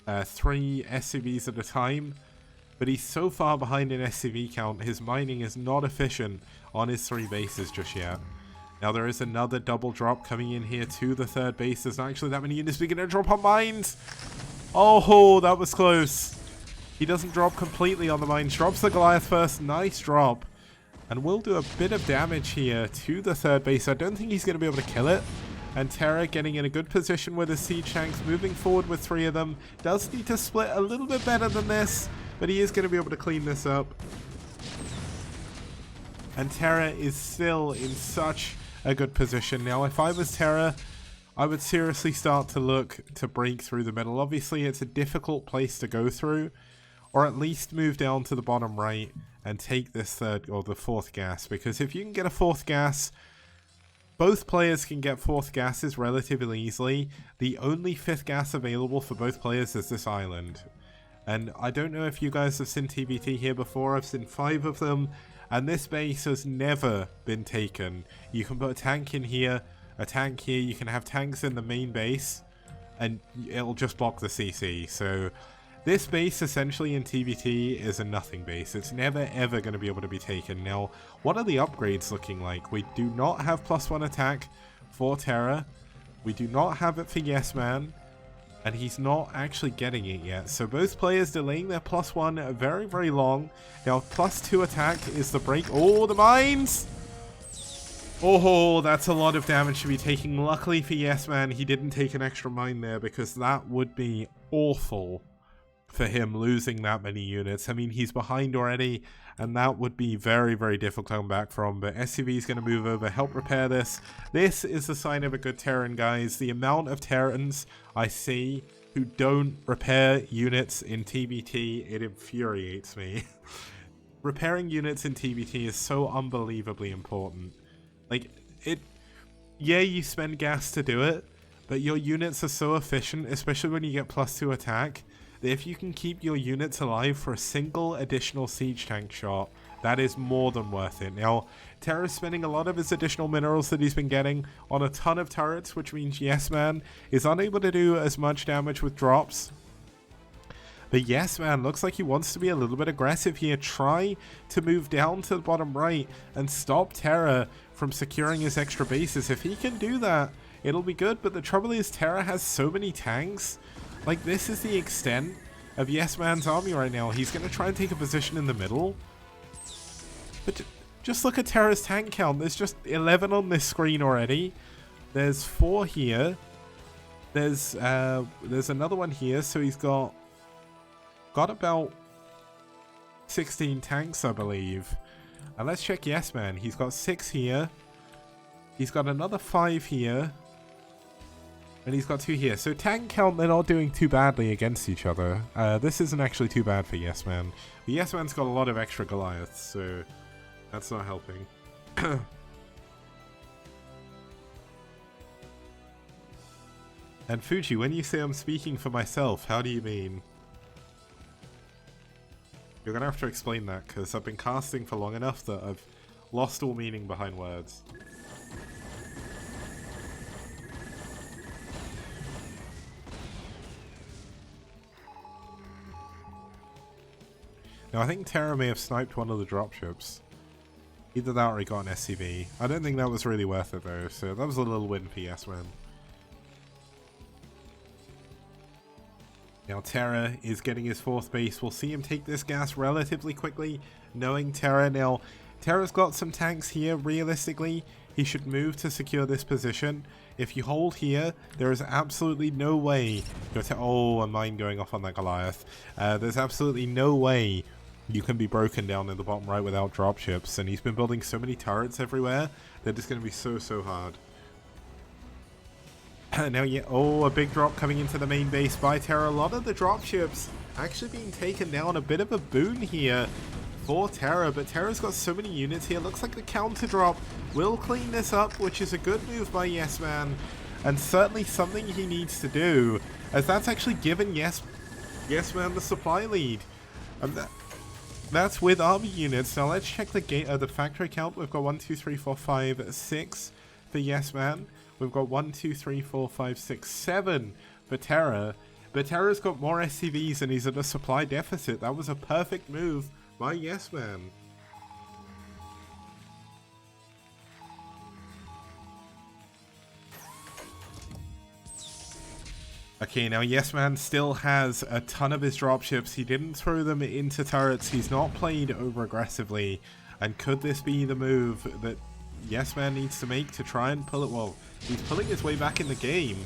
3 SCVs at a time, but he's so far behind in SCV count, his mining is not efficient on his 3 bases just yet. Now there is another double drop coming in here to the third base. There's not actually that many units beginning to drop on mines. Oh, that was close. He doesn't drop completely on the mines, drops the Goliath first. Nice drop, and will do a bit of damage here to the third base. I don't think he's going to be able to kill it. And Terra getting in a good position with his siege tanks, moving forward with 3 of them. Does need to split a little bit better than this, but he is going to be able to clean this up. And Terra is still in such a good position. Now, if I was Terra, I would seriously start to look to break through the middle. Obviously, it's a difficult place to go through, or at least move down to the bottom right and take this third or the 4th gas, because if you can get a 4th gas, both players can get 4th gases relatively easily. The only 5th gas available for both players is this island. And I don't know if you guys have seen TBT here before. I've seen 5 of them, and this base has never been taken. You can put a tank in here, a tank here. You can have tanks in the main base, and it'll just block the CC. So this base essentially in TBT is a nothing base. It's never ever going to be able to be taken. Now, what are the upgrades looking like? We do not have +1 attack for Terra. We do not have it for Yes Man. And he's not actually getting it yet. So both players delaying their +1 very, very long. Now, +2 attack is the break. Oh, the mines! Oh, that's a lot of damage to be taking. Luckily for Yes Man, he didn't take an extra mine there, because that would be awful for him, losing that many units. I mean, he's behind already, and that would be very, very difficult to come back from. But SCV is going to move over, help repair this. This is the sign of a good Terran, guys. The amount of Terrans I see who don't repair units in TBT, it infuriates me. Repairing units in TBT is so unbelievably important. Like, yeah, you spend gas to do it, but your units are so efficient, especially when you get +2 attack, that if you can keep your units alive for a single additional siege tank shot, that is more than worth it. Now, Terra's spending a lot of his additional minerals that he's been getting on a ton of turrets, which means Yes Man is unable to do as much damage with drops. But yes, man, looks like he wants to be a little bit aggressive here. Try to move down to the bottom right and stop Terra from securing his extra bases. If he can do that, it'll be good. But the trouble is Terra has so many tanks. Like, this is the extent of Yes Man's army right now. He's going to try and take a position in the middle. But just look at Terra's tank count. There's just 11 on this screen already. There's 4 here. There's another one here. So he's got about 16 tanks, I believe. And let's check Yes Man. He's got 6 here. He's got another 5 here. And he's got 2 here. So tank count, they're not doing too badly against each other. This isn't actually too bad for Yes Man. But Yes Man's got a lot of extra Goliaths, so that's not helping. And Fuji, when you say I'm speaking for myself, how do you mean? You're gonna have to explain that, because I've been casting for long enough that I've lost all meaning behind words. Now I think Terra may have sniped one of the dropships. Either that or he got an SCV. I don't think that was really worth it though, so that was a little win for Yes Man. Now Terra is getting his 4th base. We'll see him take this gas relatively quickly, knowing Terra. Now, Terra's got some tanks here. Realistically, he should move to secure this position. If you hold here, there is absolutely no way you're oh, a mine going off on that Goliath. There's absolutely no way you can be broken down in the bottom right without dropships. And he's been building so many turrets everywhere, they're just going to be so hard. Now, yeah, oh, a big drop coming into the main base by Terra. A lot of the dropships actually being taken down. A bit of a boon here for Terra, but Terra's got so many units here. Looks like the counter drop will clean this up, which is a good move by Yes Man, and certainly something he needs to do, as that's actually given Yes Man the supply lead. And that's with army units. Now let's check the factory count. We've got 1, 2, 3, 4, 5, 6 for Yes Man. We've got 1, 2, 3, 4, 5, 6, 7 for Terra. But Terra's got more SCVs and he's at a supply deficit. That was a perfect move by Yes Man. Okay, now Yes Man still has a ton of his dropships. He didn't throw them into turrets. He's not played over aggressively. And could this be the move that Yes Man needs to make to try and pull it? Well, he's pulling his way back in the game.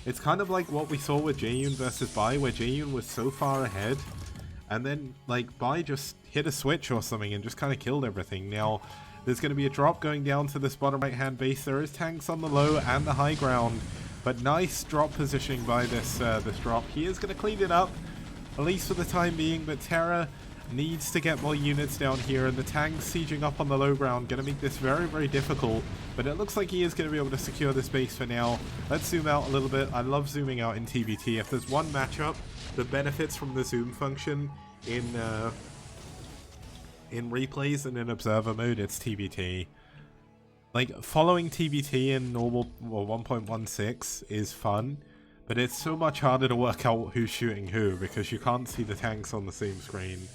It's kind of like what we saw with Jaeyoon versus Bai, where Jaeyoon was so far ahead, and then like Bai just hit a switch or something and just kind of killed everything. Now, there's going to be a drop going down to this bottom right hand base. There is tanks on the low and the high ground, but nice drop positioning by this drop. He is going to clean it up, at least for the time being, but Terra needs to get more units down here, and the tanks sieging up on the low ground going to make this very difficult, but it looks like he is going to be able to secure this base for now. Let's zoom out a little bit. I love zooming out in TBT. If there's one matchup that benefits from the zoom function in replays and in observer mode, it's TBT. Like, following TBT in normal or 1.16 is fun, but it's so much harder to work out who's shooting who because you can't see the tanks on the same screen.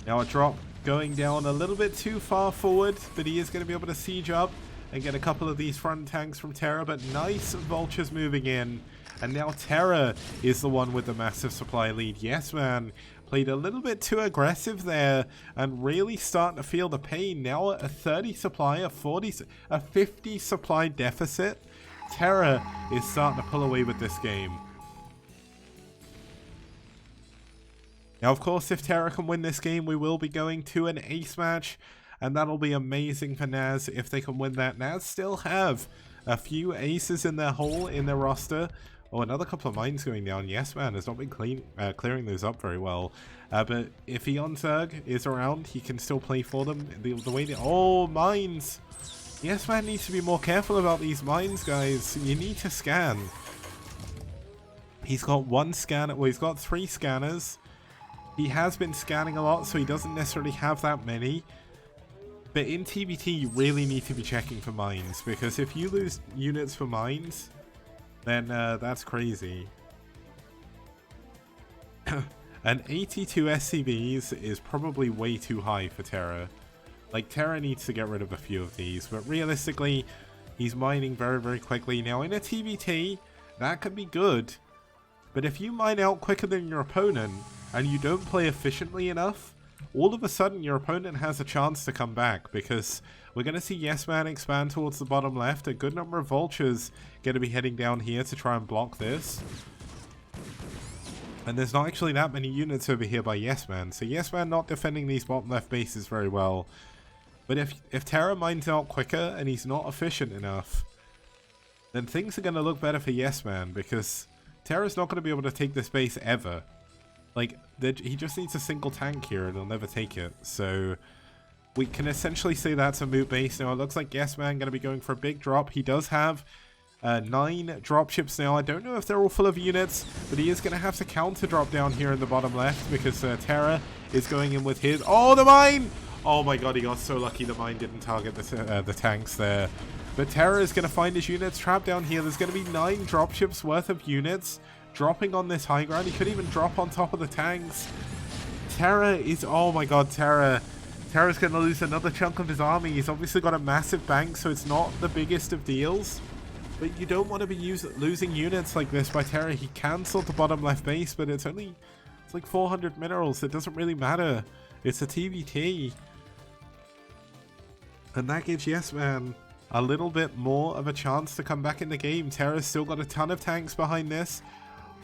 Now a drop going down a little bit too far forward, but he is going to be able to siege up and get a couple of these front tanks from Terra, but nice vultures moving in. And now Terra is the one with the massive supply lead. Yes Man played a little bit too aggressive there and really starting to feel the pain. Now a 30 supply, a 50 supply deficit. Terra is starting to pull away with this game. Now, of course, if Terra can win this game, we will be going to an ace match, and that'll be amazing for NaS if they can win that. NaS still have a few aces in their hole, in their roster. Oh, another couple of mines going down. Yes Man has not been clearing those up very well. But if Zerg is around, he can still play for them. The way they... Oh, mines! Yes Man needs to be more careful about these mines, guys. You need to scan. He's got one scanner. Well, he's got 3 scanners. He has been scanning a lot, so he doesn't necessarily have that many. But in TBT, you really need to be checking for mines, because if you lose units for mines, then that's crazy. And 82 SCVs is probably way too high for Terra. Like, Terra needs to get rid of a few of these, but realistically, he's mining very, very quickly. Now, in a TVT, that could be good, but if you mine out quicker than your opponent, and you don't play efficiently enough, all of a sudden your opponent has a chance to come back, because we're going to see Yes Man expand towards the bottom left. A good number of vultures going to be heading down here to try and block this. And there's not actually that many units over here by Yes Man, so Yes Man not defending these bottom left bases very well. But if Terra mines out quicker and he's not efficient enough, then things are going to look better for Yes Man, because Terra's not going to be able to take this base ever. Like, he just needs a single tank here and he'll never take it. So we can essentially say that's a moot base. Now it looks like Yes Man going to be going for a big drop. He does have 9 dropships now. I don't know if they're all full of units, but he is going to have to counter drop down here in the bottom left, because Terra is going in with his... Oh, the mine! Oh my god, he got so lucky the mine didn't target the tanks there. But Terra is going to find his units trapped down here. There's going to be 9 dropships worth of units dropping on this high ground. He could even drop on top of the tanks. Terra is... Oh my god, Terra's going to lose another chunk of his army. He's obviously got a massive bank, so it's not the biggest of deals. But you don't want to be losing units like this by Terra. He cancelled the bottom left base, but it's like 400 minerals. It doesn't really matter. It's a TVT. And that gives Yes Man a little bit more of a chance to come back in the game. Terra's still got a ton of tanks behind this.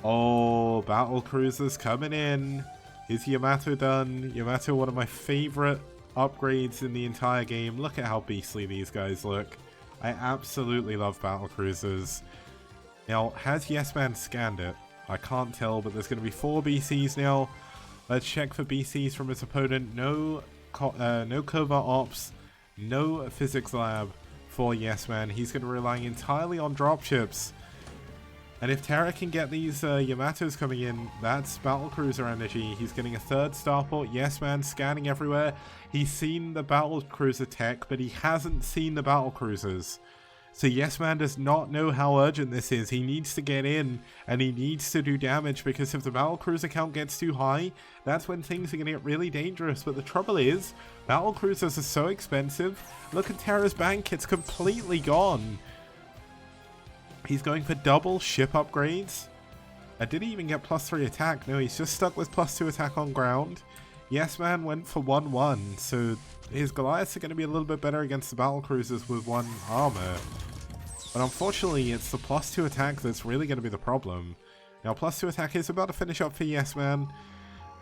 Oh, battle cruisers coming in. Is Yamato done? Yamato, one of my favorite upgrades in the entire game. Look at how beastly these guys look. I absolutely love battle cruisers. Now, has Yes Man scanned it? I can't tell, but there's going to be 4 BCs now. Let's check for BCs from his opponent. No covert ops, no physics lab for Yes Man. He's going to rely entirely on dropships. And if Terra can get these Yamatos coming in, that's battlecruiser energy. He's getting a 3rd starport. Yes Man scanning everywhere. He's seen the battlecruiser tech, but he hasn't seen the battlecruisers. So Yes Man does not know how urgent this is. He needs to get in, and he needs to do damage, because if the battlecruiser count gets too high, that's when things are going to get really dangerous. But the trouble is, battlecruisers are so expensive. Look at Terra's bank, it's completely gone. He's going for double ship upgrades. Did he even get +3 attack? No, he's just stuck with +2 attack on ground. Yes Man went for 1-1, so his Goliaths are going to be a little bit better against the battlecruisers with 1 armor. But unfortunately, it's the +2 attack that's really going to be the problem. Now, +2 attack is about to finish up for Yes Man,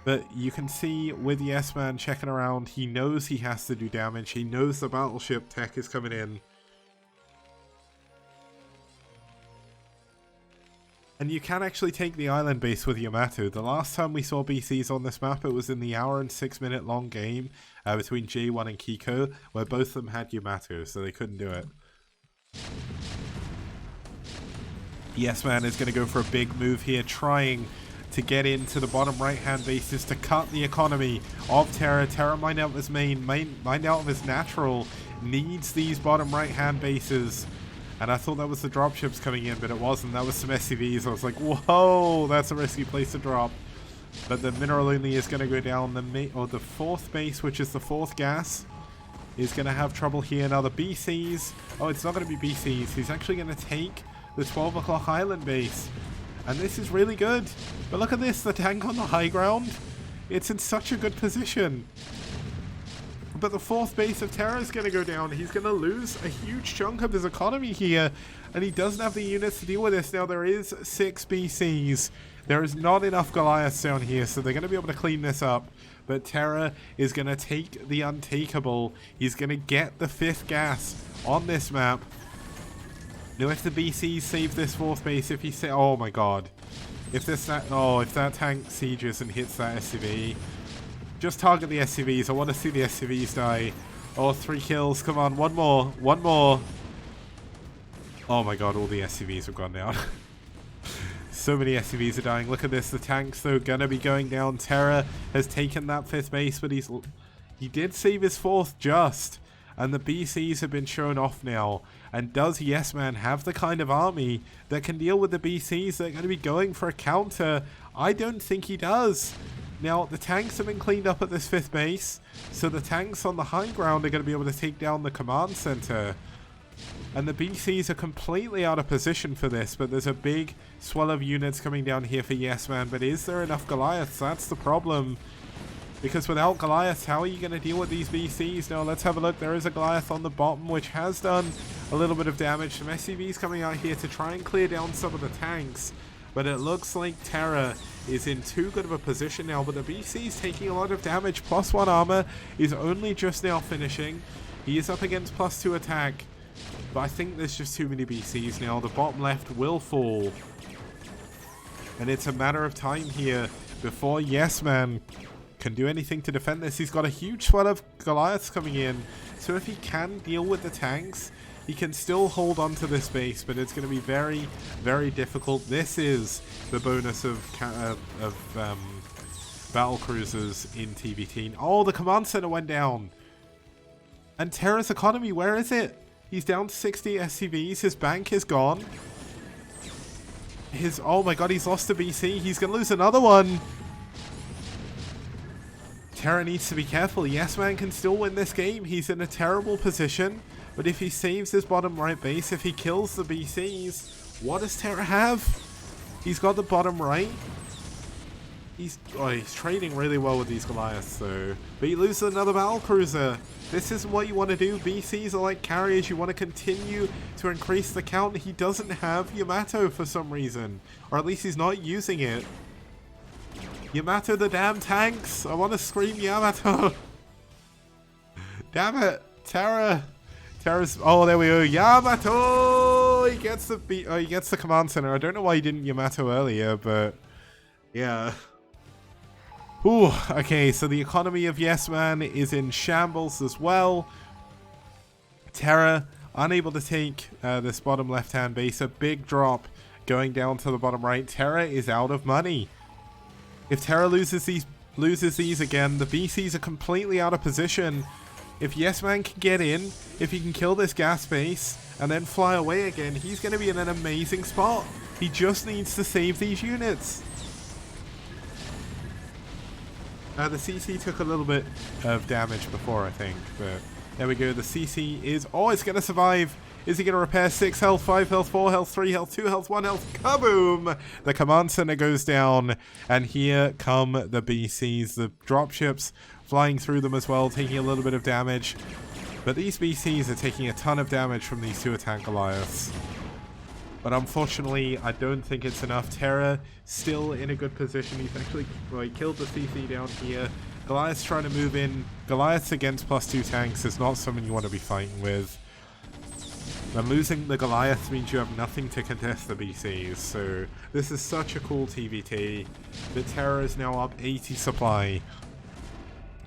but you can see with Yes Man checking around, he knows he has to do damage. He knows the battleship tech is coming in. And you can actually take the island base with Yamato. The last time we saw BCs on this map, it was in the hour and 6-minute long game between J1 and Kiko, where both of them had Yamato, so they couldn't do it. Yes Man is going to go for a big move here, trying to get into the bottom right-hand bases to cut the economy of Terra. Terra mined out of his main, mined out of his natural, needs these bottom right-hand bases. And I thought that was the dropships coming in, but it wasn't. That was some SCVs. I was like, whoa, that's a risky place to drop. But the mineral only is going to go down. The 4th base, which is the 4th gas, is going to have trouble here. Now the BCs, oh, it's not going to be BCs. He's actually going to take the 12 o'clock island base. And this is really good. But look at this, the tank on the high ground. It's in such a good position. But the 4th base of Terra is going to go down. He's going to lose a huge chunk of his economy here. And he doesn't have the units to deal with this. Now, there is 6 BCs. There is not enough Goliaths down here, so they're going to be able to clean this up. But Terra is going to take the untakeable. He's going to get the 5th gas on this map. Now, if the BCs save this 4th base, if he say, oh my god. If that tank sieges and hits that SCV... Just target the SCVs. I want to see the SCVs die. Oh, 3 kills. Come on, one more. One more. Oh my god, all the SCVs have gone down. So many SCVs are dying. Look at this. The tanks, though, gonna be going down. Terra has taken that 5th base, but he did save his 4th just. And the BCs have been shown off now. And does Yes Man have the kind of army that can deal with the BCs that are going to be going for a counter I don't think he does. Now, the tanks have been cleaned up at this 5th base, so the tanks on the high ground are going to be able to take down the command center. And the BCs are completely out of position for this, but there's a big swell of units coming down here for Yes Man. But is there enough Goliaths? That's the problem. Because without Goliaths, how are you going to deal with these BCs? Now, let's have a look. There is a Goliath on the bottom, which has done a little bit of damage. Some SCVs coming out here to try and clear down some of the tanks. But it looks like Terra is in too good of a position now. But the BC is taking a lot of damage. +1 armor is only just now finishing. He is up against +2 attack. But I think there's just too many BCs now. The bottom left will fall. And it's a matter of time here before Yes Man can do anything to defend this. He's got a huge swell of Goliaths coming in. So if he can deal with the tanks, he can still hold on to this base, but it's going to be very, very difficult. This is the bonus of battle cruisers in TVT. Oh, the command center went down. And Terra's economy, where is it? He's down to 60 SCVs. His bank is gone. Oh my god, he's lost a BC. He's going to lose another one. Terra needs to be careful. Yes Man can still win this game. He's in a terrible position. But if he saves his bottom right base, if he kills the BCs, what does Terra have? He's got the bottom right. He's trading really well with these Goliaths though. But he loses another battle cruiser. This isn't what you want to do. BCs are like carriers. You want to continue to increase the count. He doesn't have Yamato for some reason. Or at least he's not using it. Yamato the damn tanks. I want to scream Yamato. Damn it. Terra's, oh, there we go. Yamato! He gets the command center. I don't know why he didn't Yamato earlier, but yeah. Ooh, okay, so the economy of Yes Man is in shambles as well. Terra unable to take this bottom left-hand base. A big drop going down to the bottom right. Terra is out of money. If Terra loses these again, the BCs are completely out of position. If Yes Man can get in, if he can kill this gas base and then fly away again, he's going to be in an amazing spot. He just needs to save these units. The CC took a little bit of damage before, I think, but there we go. The CC is, oh, it's going to survive. Is he going to repair? 6 health, 5 health, 4 health, 3 health, 2 health, 1 health? Kaboom! The command center goes down, and here come the BCs. The dropships flying through them as well, taking a little bit of damage. But these BCs are taking a ton of damage from these 2 attack Goliaths. But unfortunately, I don't think it's enough. Terra still in a good position. He's actually killed the CC down here. Goliath's trying to move in. Goliaths against +2 tanks is not something you want to be fighting with. And losing the Goliath means you have nothing to contest the BCs. So this is such a cool TVT. The Terra is now up 80 supply.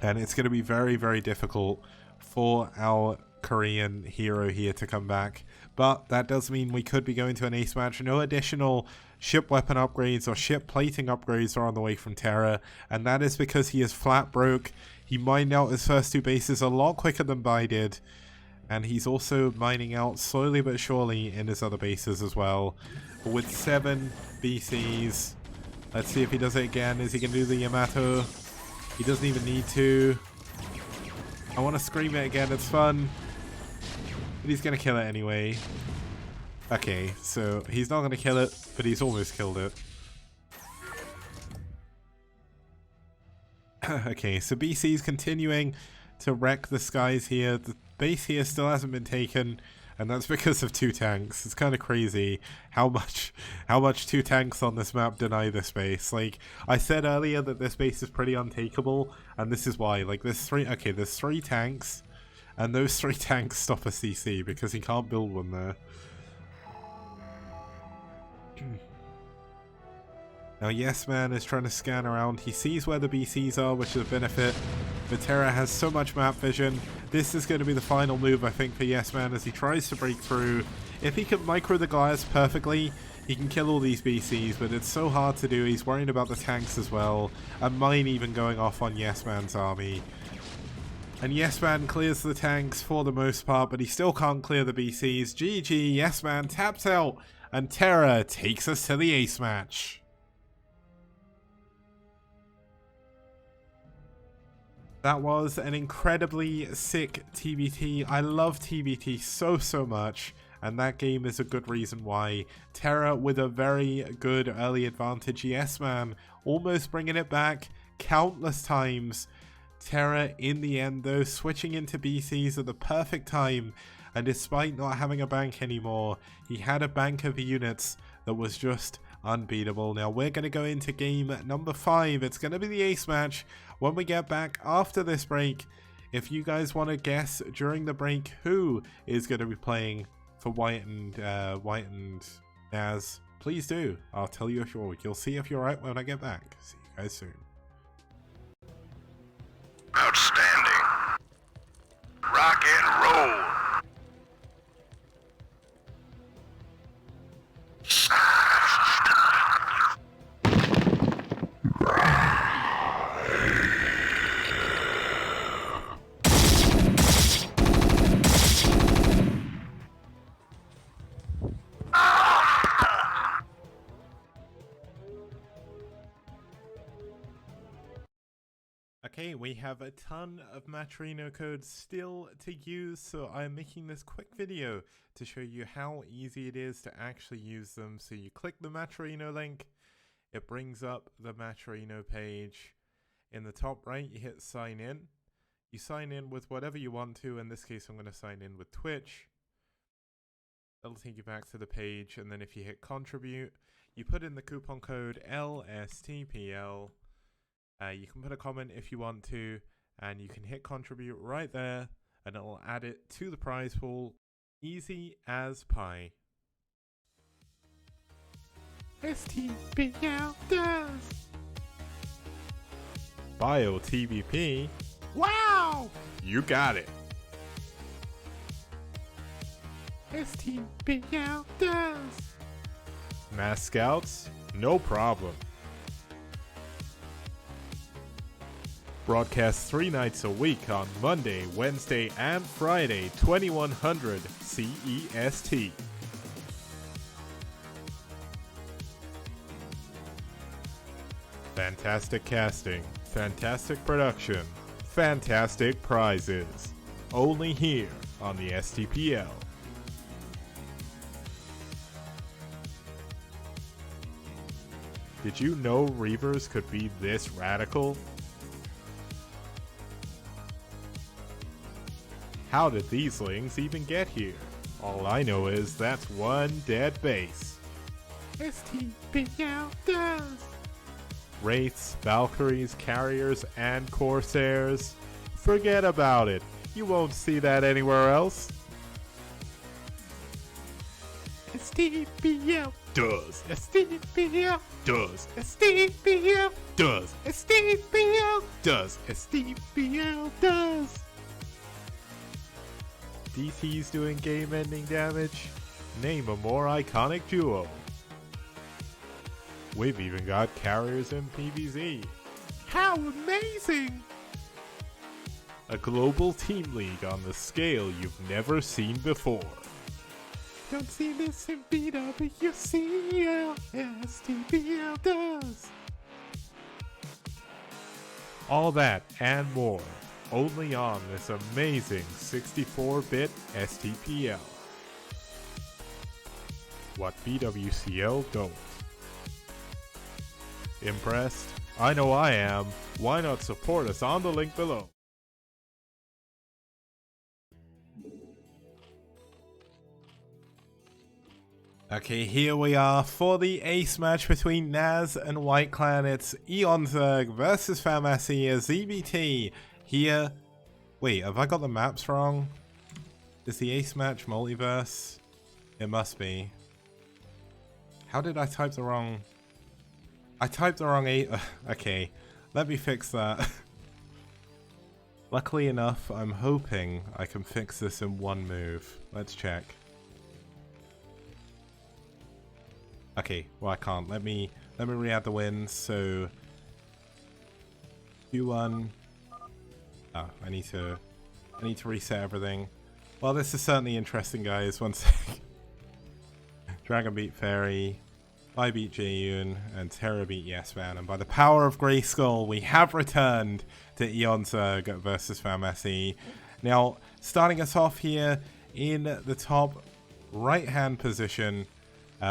And it's going to be very, very difficult for our Korean hero here to come back. But that does mean we could be going to an ace match. No additional ship weapon upgrades or ship plating upgrades are on the way from Terra. And that is because he is flat broke. He mined out his first 2 bases a lot quicker than Bai did. And he's also mining out slowly but surely in his other bases as well. But with 7 BCs, let's see if he does it again. Is he going to do the Yamato? He doesn't even need to. I want to scream it again. It's fun. But he's going to kill it anyway. Okay, so he's not going to kill it, but he's almost killed it. Okay, so BC's continuing to wreck the skies here. The base here still hasn't been taken, and that's because of 2 tanks. It's kind of crazy how much 2 tanks on this map deny this base. Like I said earlier that this base is pretty untakeable, and this is why. Like there's 3 tanks, and those 3 tanks stop a CC because he can't build one there. Now Yes Man is trying to scan around. He sees where the BCs are, which is a benefit. But Terra has so much map vision. This is going to be the final move, I think, for Yes Man as he tries to break through. If he can micro the Goliaths perfectly, he can kill all these BCs, but it's so hard to do. He's worrying about the tanks as well. And mine even going off on Yes Man's army. And Yes Man clears the tanks for the most part, but he still can't clear the BCs. GG, Yes Man taps out, and Terra takes us to the ace match. That was an incredibly sick TBT. I love TBT so much, and that game is a good reason why. Terra with a very good early advantage. Yes, man, almost bringing it back countless times. Terra in the end though, switching into BCs at the perfect time, and despite not having a bank anymore, he had a bank of units that was just unbeatable. Now we're going to go into game number 5. It's going to be the ace match when we get back after this break. If you guys want to guess during the break who is going to be playing for White and NaS, please do. I'll tell you if you're. You'll see if you're right when I get back. See you guys soon. Outstanding. Rock and roll. Okay, we have a ton of Matrino codes still to use, so I'm making this quick video to show you how easy it is to actually use them. So you click the Matrino link, it brings up the Matrino page. In the top right, you hit sign in. You sign in with whatever you want to. In this case, I'm going to sign in with Twitch. That'll take you back to the page, and then if you hit contribute, you put in the coupon code LSTPL. You can put a comment if you want to, and you can hit contribute right there, and it'll add it to the prize pool. Easy as pie. STPL does. Bio TVP. Wow! You got it. STPL does. Mass Scouts? No problem. Broadcast 3 nights a week on Monday, Wednesday, and Friday, 2100 CEST. Fantastic casting, fantastic production, fantastic prizes. Only here on the STPL. Did you know Reavers could be this radical? How did these lings even get here? All I know is that's one dead base. STPL does. Wraiths, Valkyries, Carriers, and Corsairs. Forget about it. You won't see that anywhere else. STPL does. STPL does. STPL does. STPL does. STPL does. DC's doing game-ending damage? Name a more iconic duo. We've even got carriers in PvZ. How amazing! A global team league on the scale you've never seen before. Don't see this in BWCL, STPL does. All that and more. Only on this amazing 64-bit STPL. What BWCL don't. Impressed? I know I am. Why not support us on the link below? Okay, here we are for the ace match between NaS and White Clan. It's Eonzerg versus Famasi as ZBT. Here, wait, have I got the maps wrong? Is the ace match multiverse? It must be. How did I type the wrong? I typed the wrong okay, let me fix that. Luckily enough, I'm hoping I can fix this in one move. Let's check. Okay, well I can't. Let me re-add the wins. So Q1. Oh, I need to reset everything. Well, this is certainly interesting, guys. One sec. Dragon Beat Fairy. I beat Jaeyoon, and Terra beat Yes Man. And by the power of Grayskull, we have returned to Eon Zerg versus Famasi. Now, starting us off here in the top right-hand position,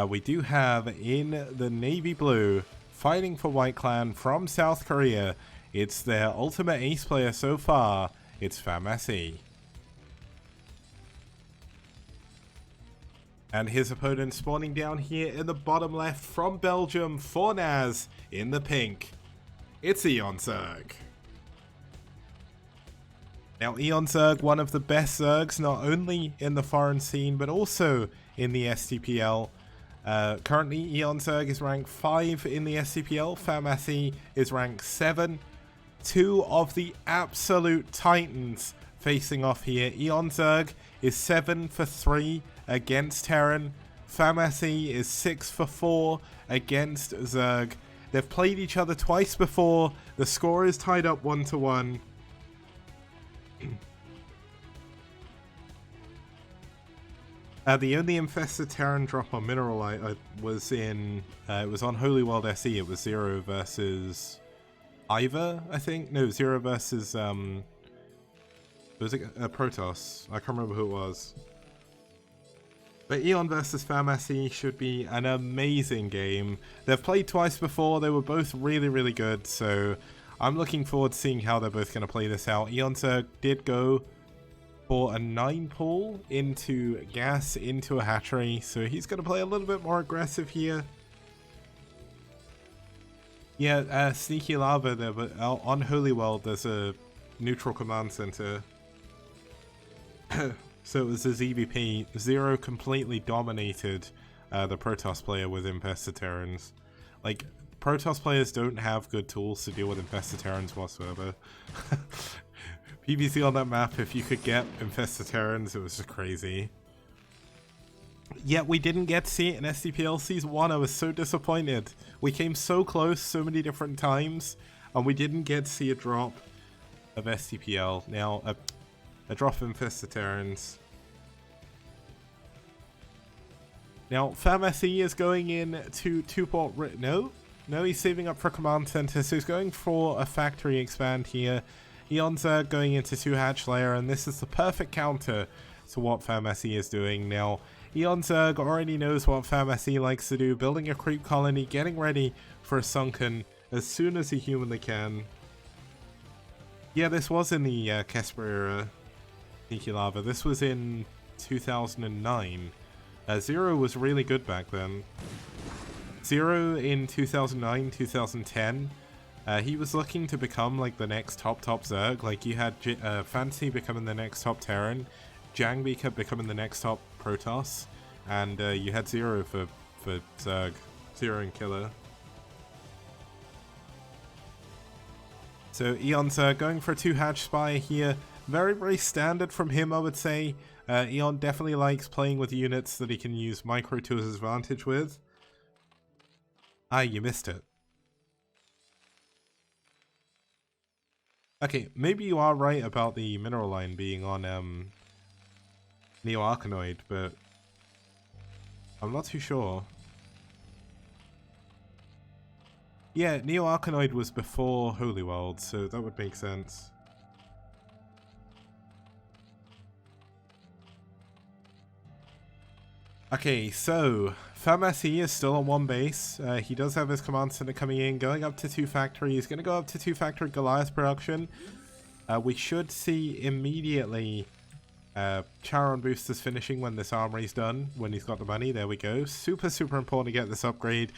we do have in the navy blue, fighting for White Clan from South Korea. It's their ultimate ace player so far. It's Famasi. And his opponent spawning down here in the bottom left from Belgium for NaS in the pink. It's Eon Zerg. Now Eon Zerg, one of the best Zergs, not only in the foreign scene, but also in the STPL. Currently, Eon Zerg is ranked 5 in the STPL. Famasi is ranked 7. Two of the absolute titans facing off here. Eon Zerg is 7 for 3 against Terran. Famasi is 6 for 4 against Zerg. They've played each other twice before. The score is tied up 1-1. The only infested Terran drop on Mineralite was in, it was on Holy World SE. It was 0 versus Ivor, I think. No, 0 versus, was it Protoss? I can't remember who it was. But Eon versus Famasi should be an amazing game. They've played twice before. They were both really, really good. So I'm looking forward to seeing how they're both going to play this out. Eon Zerg did go for a 9 pull into gas into a hatchery. So he's going to play a little bit more aggressive here. Yeah, Sneaky Lava there, but on Holy World there's a neutral command center. So it was a ZVP. 0 completely dominated the Protoss player with Infested Terrans. Like, Protoss players don't have good tools to deal with Infested Terrans whatsoever. PvC on that map, if you could get Infested Terrans, it was just crazy. Yet we didn't get to see it in STPL Season 1. I was so disappointed. We came so close so many different times, and we didn't get to see a drop of STPL. Now, a drop of Infested Terrans. Now, Famasi is going in to 2-port... No, he's saving up for Command Center, so he's going for a factory expand here. Eon Zerg going into 2-hatch layer, and this is the perfect counter to what Famasi is doing. Now, Eon Zerg already knows what Famasi likes to do, building a creep colony, getting ready for a sunken as soon as he humanly can. Yeah, this was in the Kesper era. Sneaky Lava. This was in 2009. 0 was really good back then. 0 in 2009, 2010. He was looking to become like the next top Zerg. Like you had Fancy becoming the next top Terran, Jangbi kept becoming the next top Protoss, and you had 0 for Zerg. 0 and Killer. So Eon Zerg going for a 2-hatch spy here. Very, very standard from him, I would say. Eon definitely likes playing with units that he can use micro to his advantage with. Ah, you missed it. Okay, maybe you are right about the mineral line being on Neo Arcanoid, but I'm not too sure. Yeah, Neo Arcanoid was before Holy World, so that would make sense. Okay, so Famasi is still on 1 base. He does have his command center coming in, going up to 2 factory. He's going to go up to 2 factory Goliath production. We should see immediately Charon boosters finishing when this armory's done, when he's got the money. There we go. Super, super important to get this upgrade.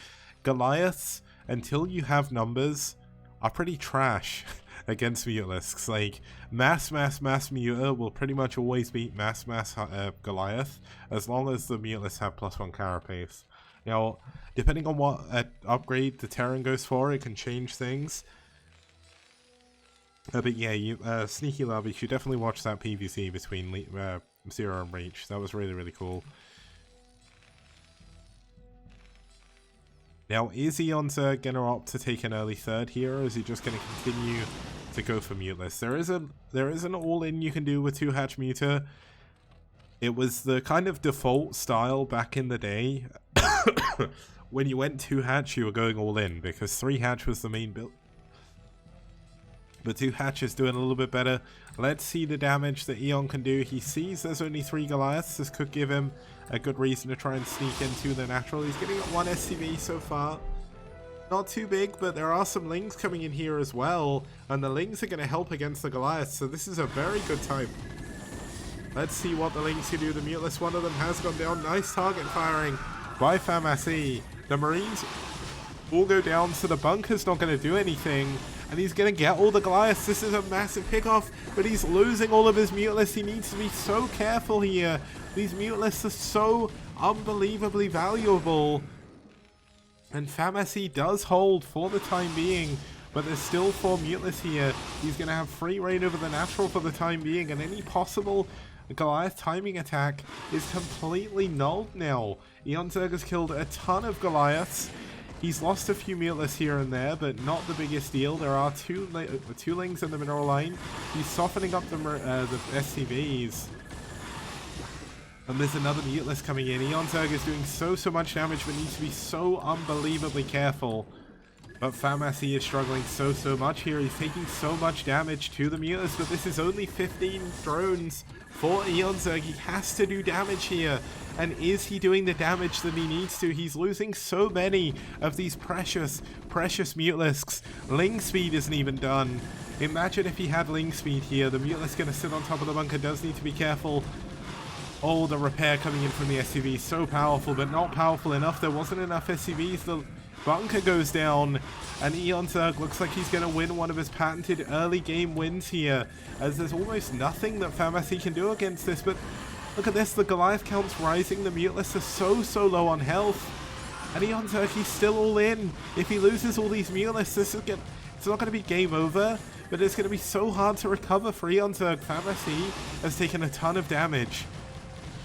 Goliaths, until you have numbers, are pretty trash against Mutalisks. Like, mass Muta will pretty much always beat mass Goliath, as long as the Mutalisks have +1 carapace. Now, depending on what upgrade the Terran goes for, it can change things. But yeah, Sneaky Lava, you should definitely watch that PvC between Zero and Reach. That was really, really cool. Now, is Eon Zerg going to opt to take an early third here, or is he just going to continue to go for Muteless? There is an all-in you can do with 2-hatch Muta. It was the kind of default style back in the day when you went 2 hatch, you were going all in, because 3 hatch was the main build. But 2 hatch is doing a little bit better. Let's see the damage that Eon can do. He sees there's only 3 Goliaths. This could give him a good reason to try and sneak into the natural. He's getting 1 SCV so far. Not too big, but there are some Lings coming in here as well. And the Lings are going to help against the Goliaths, so this is a very good time. Let's see what the Lings can do. The Muteless, one of them has gone down. Nice target firing by FAMASI. The Marines all go down, so the bunker's not going to do anything. And he's going to get all the Goliaths. This is a massive pickoff, but he's losing all of his Muteless. He needs to be so careful here. These Muteless are so unbelievably valuable. And FAMASI does hold for the time being, but there's still 4 Muteless here. He's going to have free reign over the natural for the time being, and any possible Goliath timing attack is completely nulled now. Eon Zerg has killed a ton of Goliaths. He's lost a few Muteless here and there, but not the biggest deal. There are two Lings in the mineral line. He's softening up the SCVs. And there's another Muteless coming in. Eon Zerg is doing so much damage, but needs to be so unbelievably careful. But FAMASI is struggling so much here. He's taking so much damage to the Muteless, but this is only 15 drones for Eon Zerg. He has to do damage here. And is he doing the damage that he needs to? He's losing so many of these precious Mutelisks. Ling speed isn't even done. Imagine if he had Ling speed here. The Mutelisk going to sit on top of the bunker. Does need to be careful. Oh, the repair coming in from the SCV. So powerful, but not powerful enough. There wasn't enough SCVs. The bunker goes down, and Eon Zerg looks like he's going to win one of his patented early game wins here, as there's almost nothing that FAMASI can do against this. But look at this, the Goliath count's rising, the Muteless are so low on health, and Eon Zerg, he's still all in. If he loses all these Muteless, it's not going to be game over, but it's going to be so hard to recover for Eon Zerg. FAMASI has taken a ton of damage,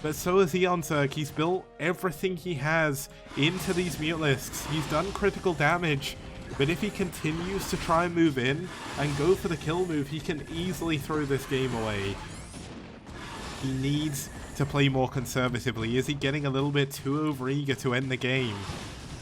but so has Eon Zerg. He's built everything he has into these Mutelisks. He's done critical damage, but if he continues to try and move in and go for the kill move, he can easily throw this game away. He needs to play more conservatively. Is he getting a little bit too overeager to end the game?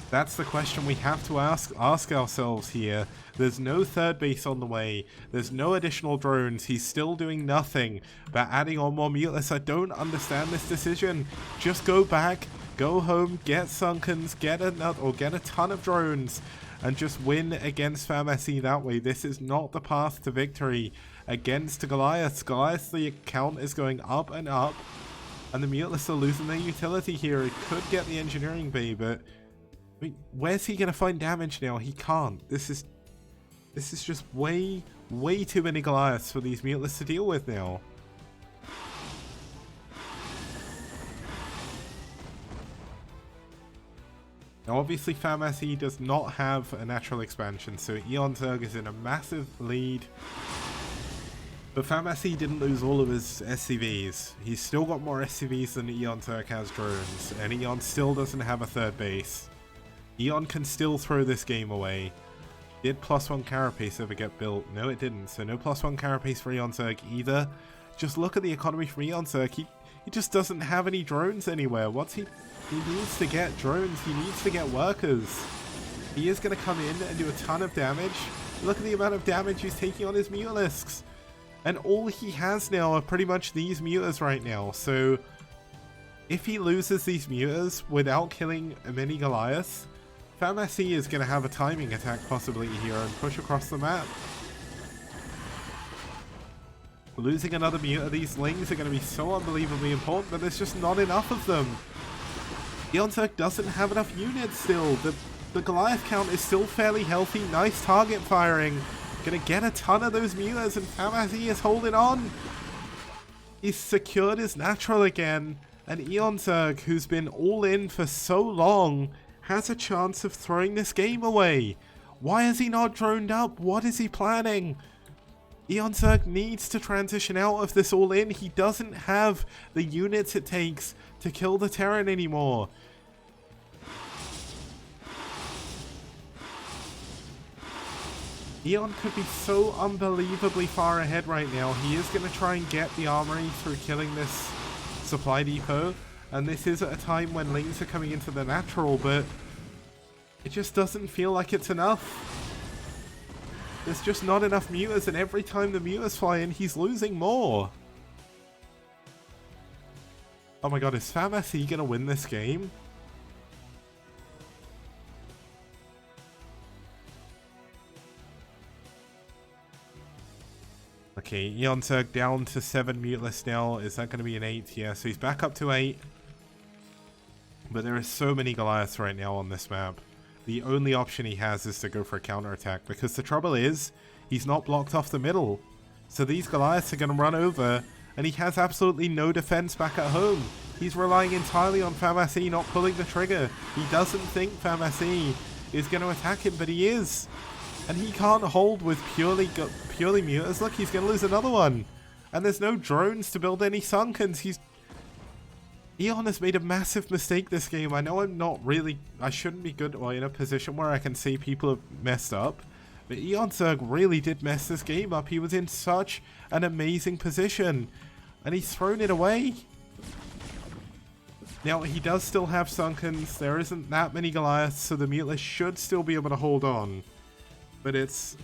That's the question we have to ask ourselves here. There's no third base on the way. There's no additional drones. He's still doing nothing but adding on more Muteless. I don't understand this decision. Just go back, go home, get Sunkens, get a ton of drones, and just win against FAMASI that way. This is not the path to victory against Goliaths. Goliaths, the count is going up and up, and the Muteless are losing their utility here. It could get the engineering bay, but I mean, where's he gonna find damage now? He can't. This is just way too many Goliaths for these Muteless to deal with now. Now obviously FAMASI does not have a natural expansion, so Eon Zerg is in a massive lead. But FAMASI didn't lose all of his SCVs. He's still got more SCVs than Eon Zerg has drones, and Eon still doesn't have a third base. Eon can still throw this game away. Did +1 carapace ever get built? No, it didn't. So no +1 carapace for Eon Zerg either. Just look at the economy for Eon Zerg. He just doesn't have any drones anywhere. He needs to get drones. He needs to get workers. He is going to come in and do a ton of damage. Look at the amount of damage he's taking on his Mutelisks. And all he has now are pretty much these Mutas right now. So if he loses these Mutas without killing many Goliaths, FAMASI is going to have a timing attack possibly here and push across the map. Losing another Muta, these Lings are going to be so unbelievably important, but there's just not enough of them. Eon Zerg doesn't have enough units still. The Goliath count is still fairly healthy. Nice target firing. Gonna get a ton of those Mutas, and FAMASI is holding on. He's secured his natural again, and Eon Zerg, who's been all in for so long, has a chance of throwing this game away. Why is he not droned up? What is he planning? Eon Zerg needs to transition out of this all in. He doesn't have the units it takes to kill the Terran anymore. Eon could be so unbelievably far ahead right now. He is going to try and get the armory through killing this supply depot. And this is at a time when Lings are coming into the natural, but It just doesn't feel like it's enough. There's just not enough mutas, and every time the mutas fly in, he's losing more. Oh my god, is FamSE gonna win this game? Okay, Eonzerg down to 7 muteless now. Is that going to be an 8? Yeah, so he's back up to 8. But there are so many Goliaths right now on this map. The only option he has is to go for a counterattack, because the trouble is, he's not blocked off the middle. So these Goliaths are going to run over, and he has absolutely no defense back at home. He's relying entirely on FamSE not pulling the trigger. He doesn't think FamSE is going to attack him, but he is. And he can't hold with purely mutas. Look, he's going to lose another one. And there's no drones to build any Sunkens. Eon has made a massive mistake this game. I know I shouldn't be good or in a position where I can say people have messed up. But Eonzerg really did mess this game up. He was in such an amazing position. And he's thrown it away. Now, he does still have Sunkens. There isn't that many Goliaths, so the muteless should still be able to hold on. But this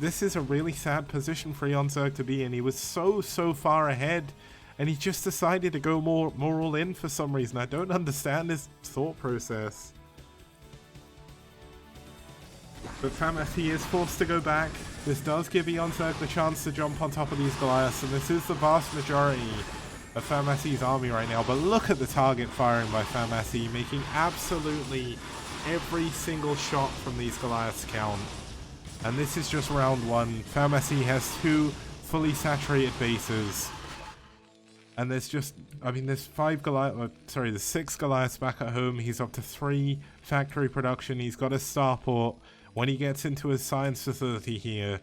is a really sad position for Eonzerg to be in. He was so far ahead, and he just decided to go more all in for some reason. I don't understand his thought process. But FamSE is forced to go back. This does give Eonzerg the chance to jump on top of these Goliaths, and this is the vast majority of FamSE's army right now. But look at the target firing by FamSE, making absolutely every single shot from these Goliaths count. And this is just round 1. FamSE has 2 fully saturated bases. And there's just, I mean, there's 6 Goliaths back at home. He's up to 3 factory production. He's got a starport. When he gets into his science facility here,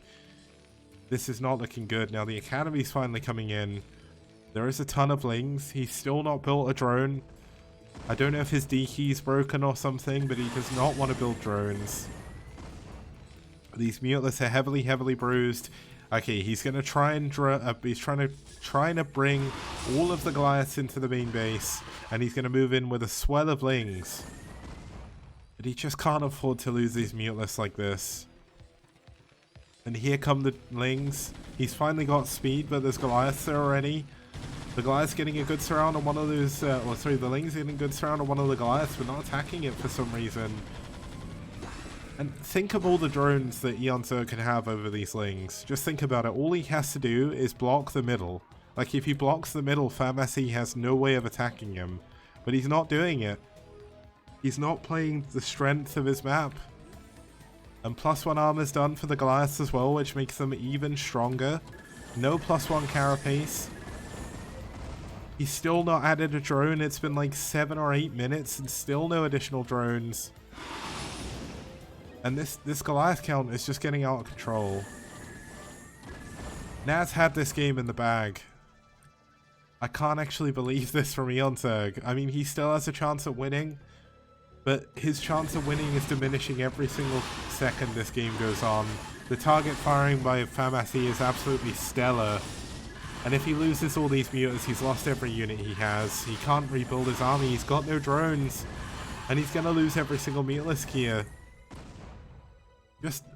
this is not looking good. Now the academy's finally coming in. There is a ton of lings. He's still not built a drone. I don't know if his D key's broken or something, but he does not want to build drones. These muteless are heavily bruised. Okay, he's gonna try and he's trying to bring all of the Goliaths into the main base, and he's gonna move in with a swell of lings. But he just can't afford to lose these muteless like this. And here come the lings. He's finally got speed, but there's Goliaths there already. The Goliath's getting a good surround on one of those, the lings getting a good surround on one of the Goliaths, but not attacking it for some reason. And think of all the drones that Eonzerg can have over these lings. Just think about it. All he has to do is block the middle. Like, if he blocks the middle, FamSE has no way of attacking him. But he's not doing it. He's not playing the strength of his map. And +1 armor's done for the Goliaths as well, which makes them even stronger. No +1 carapace. He's still not added a drone. It's been like 7 or 8 minutes and still no additional drones. And this Goliath count is just getting out of control. NaS had this game in the bag. I can't actually believe this from Eonzerg. I mean, he still has a chance at winning, but his chance of winning is diminishing every single second this game goes on. The target firing by FamSE is absolutely stellar. And if he loses all these mutas, he's lost every unit he has. He can't rebuild his army. He's got no drones. And he's going to lose every single muteless here.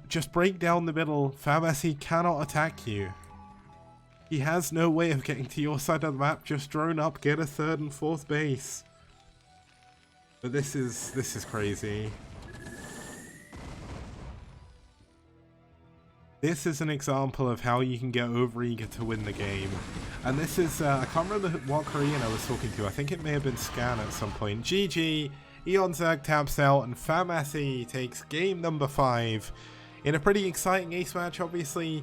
Just break down the middle. FamSE cannot attack you. He has no way of getting to your side of the map. Just drone up, get a 3rd and 4th base. But this is crazy. This is an example of how you can get overeager to win the game. And this is, I can't remember what Korean I was talking to. I think it may have been Scan at some point. GG. Eonzerg taps out and FamSE takes game number 5 in a pretty exciting ace match. Obviously,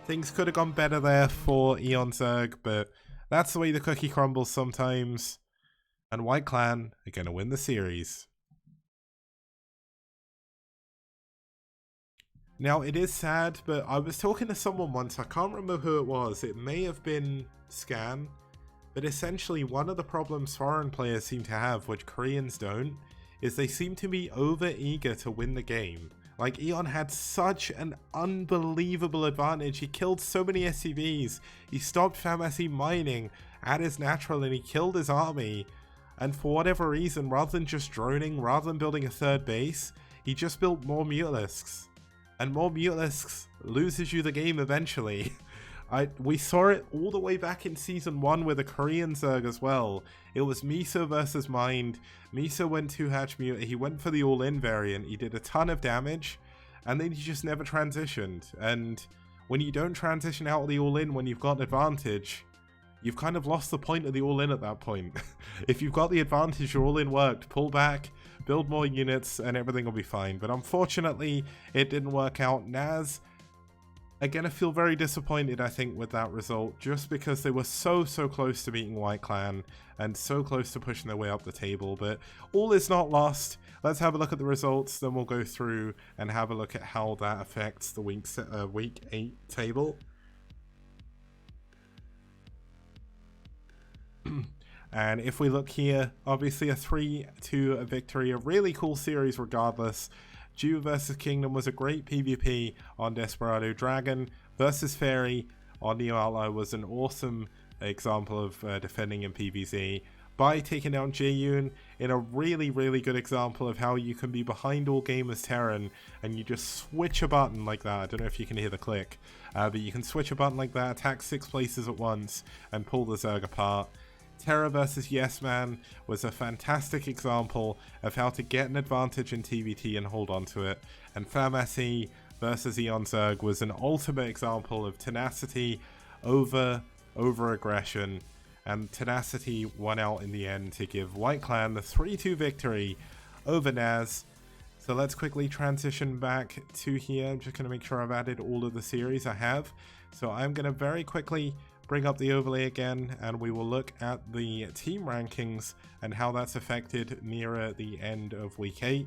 things could have gone better there for Eonzerg, but that's the way the cookie crumbles sometimes. And White Clan are going to win the series. Now, it is sad, but I was talking to someone once, I can't remember who it was. It may have been Scan. But essentially, one of the problems foreign players seem to have, which Koreans don't, is they seem to be over-eager to win the game. Like, Eon had such an unbelievable advantage. He killed so many SCVs. He stopped FamSE mining at his natural and he killed his army. And for whatever reason, rather than just droning, rather than building a 3rd base, he just built more Mutalisks. And more Mutalisks loses you the game eventually. We saw it all the way back in Season 1 with a Korean Zerg as well. It was Miso versus Mind. Miso went 2-hatch Mute, he went for the all-in variant, he did a ton of damage, and then he just never transitioned. And when you don't transition out of the all-in when you've got an advantage, you've kind of lost the point of the all-in at that point. If you've got the advantage, your all-in worked, pull back, build more units, and everything will be fine. But unfortunately, it didn't work out. NaS, again, I feel very disappointed, I think, with that result, just because they were so close to beating White Clan and so close to pushing their way up the table. But all is not lost. Let's have a look at the results, then we'll go through and have a look at how that affects the week 8 table. And if we look here, obviously a 3-2 victory, a really cool series regardless. Jew versus Kingdom was a great PvP on Desperado. Dragon versus Fairy on Neo Outlaw was an awesome example of defending in PvZ. By taking down Jaeyun in a really good example of how you can be behind all game as Terran and you just switch a button like that. I don't know if you can hear the click, but you can switch a button like that, attack 6 places at once and pull the Zerg apart. Terra versus Yes Man was a fantastic example of how to get an advantage in TVT and hold on to it. And Famasi versus Eon Zerg was an ultimate example of tenacity over aggression. And tenacity won out in the end to give White Clan the 3-2 victory over NaS. So let's quickly transition back to here. I'm just going to make sure I've added all of the series I have. So I'm going to very quickly bring up the overlay again, and we will look at the team rankings and how that's affected nearer the end of week 8.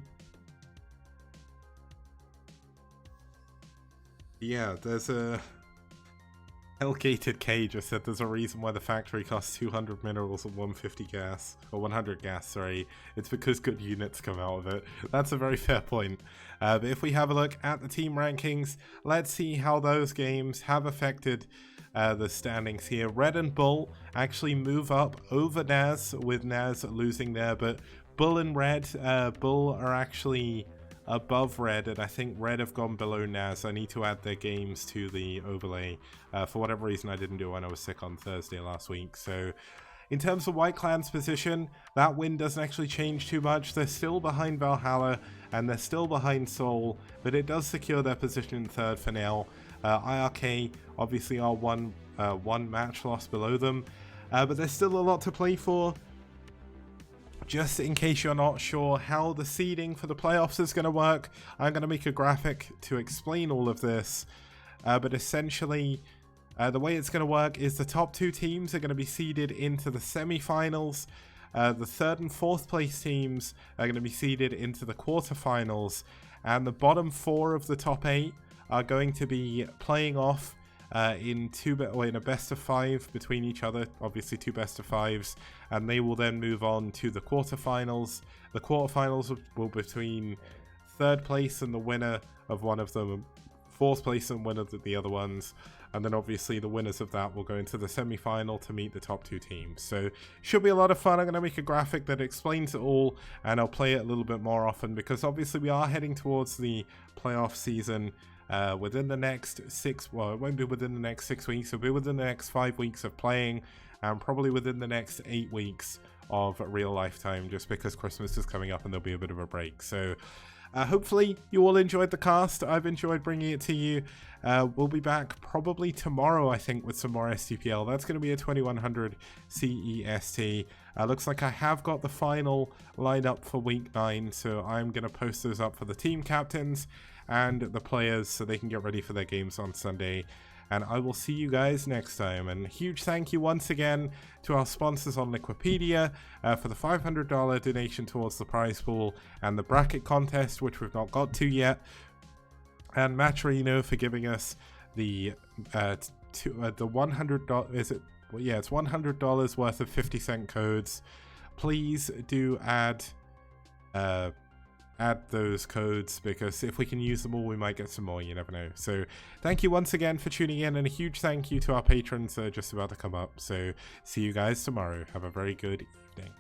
Yeah, there's a Hellgated K just said there's a reason why the factory costs 200 minerals and 150 gas, or 100 gas, sorry. It's because good units come out of it. That's a very fair point. But if we have a look at the team rankings, let's see how those games have affected the standings here. Red and Bull actually move up over NaS, with NaS losing there, but Bull and Red, Bull are actually above Red, and I think Red have gone below NaS. I need to add their games to the overlay. For whatever reason I didn't do it when I was sick on Thursday last week. So in terms of White Clan's position, that win doesn't actually change too much. They're still behind Valhalla and they're still behind Seoul, but it does secure their position in third for now. IRK obviously are one match loss below them, but there's still a lot to play for. Just in case you're not sure how the seeding for the playoffs is going to work, I'm going to make a graphic to explain all of this. But essentially, the way it's going to work is the top 2 teams are going to be seeded into the semi-finals. The 3rd and 4th place teams are going to be seeded into the quarterfinals. And the bottom 4 of the top 8 are going to be playing off in a best of 5 between each other, obviously 2 best of 5s, and they will then move on to the quarterfinals. The quarterfinals will be between 3rd place and the winner of one of them, 4th place and winner of the other ones, and then obviously the winners of that will go into the semi-final to meet the top 2 teams. So should be a lot of fun. I'm going to make a graphic that explains it all, and I'll play it a little bit more often, because obviously we are heading towards the playoff season. Within the next it won't be within the next 6 weeks, it'll be within the next 5 weeks of playing, and probably within the next 8 weeks of real life time, just because Christmas is coming up and there'll be a bit of a break. So hopefully you all enjoyed the cast. I've enjoyed bringing it to you. We'll be back probably tomorrow, I think, with some more STPL. That's going to be a 2100 CEST. Looks like I have got the final lineup for week 9, so I'm going to post those up for the team captains and the players so they can get ready for their games on Sunday. And I will see you guys next time. And huge thank you once again to our sponsors on Liquipedia for the $500 donation towards the prize pool and the bracket contest, which we've not got to yet. And Maturino for giving us the $100. Is it? Well, yeah, it's $100 worth of 50-cent codes. Please do add those codes, because if we can use them all, we might get some more. You never know. So thank you once again for tuning in, and a huge thank you to our patrons just about to come up. So see you guys tomorrow. Have a very good evening.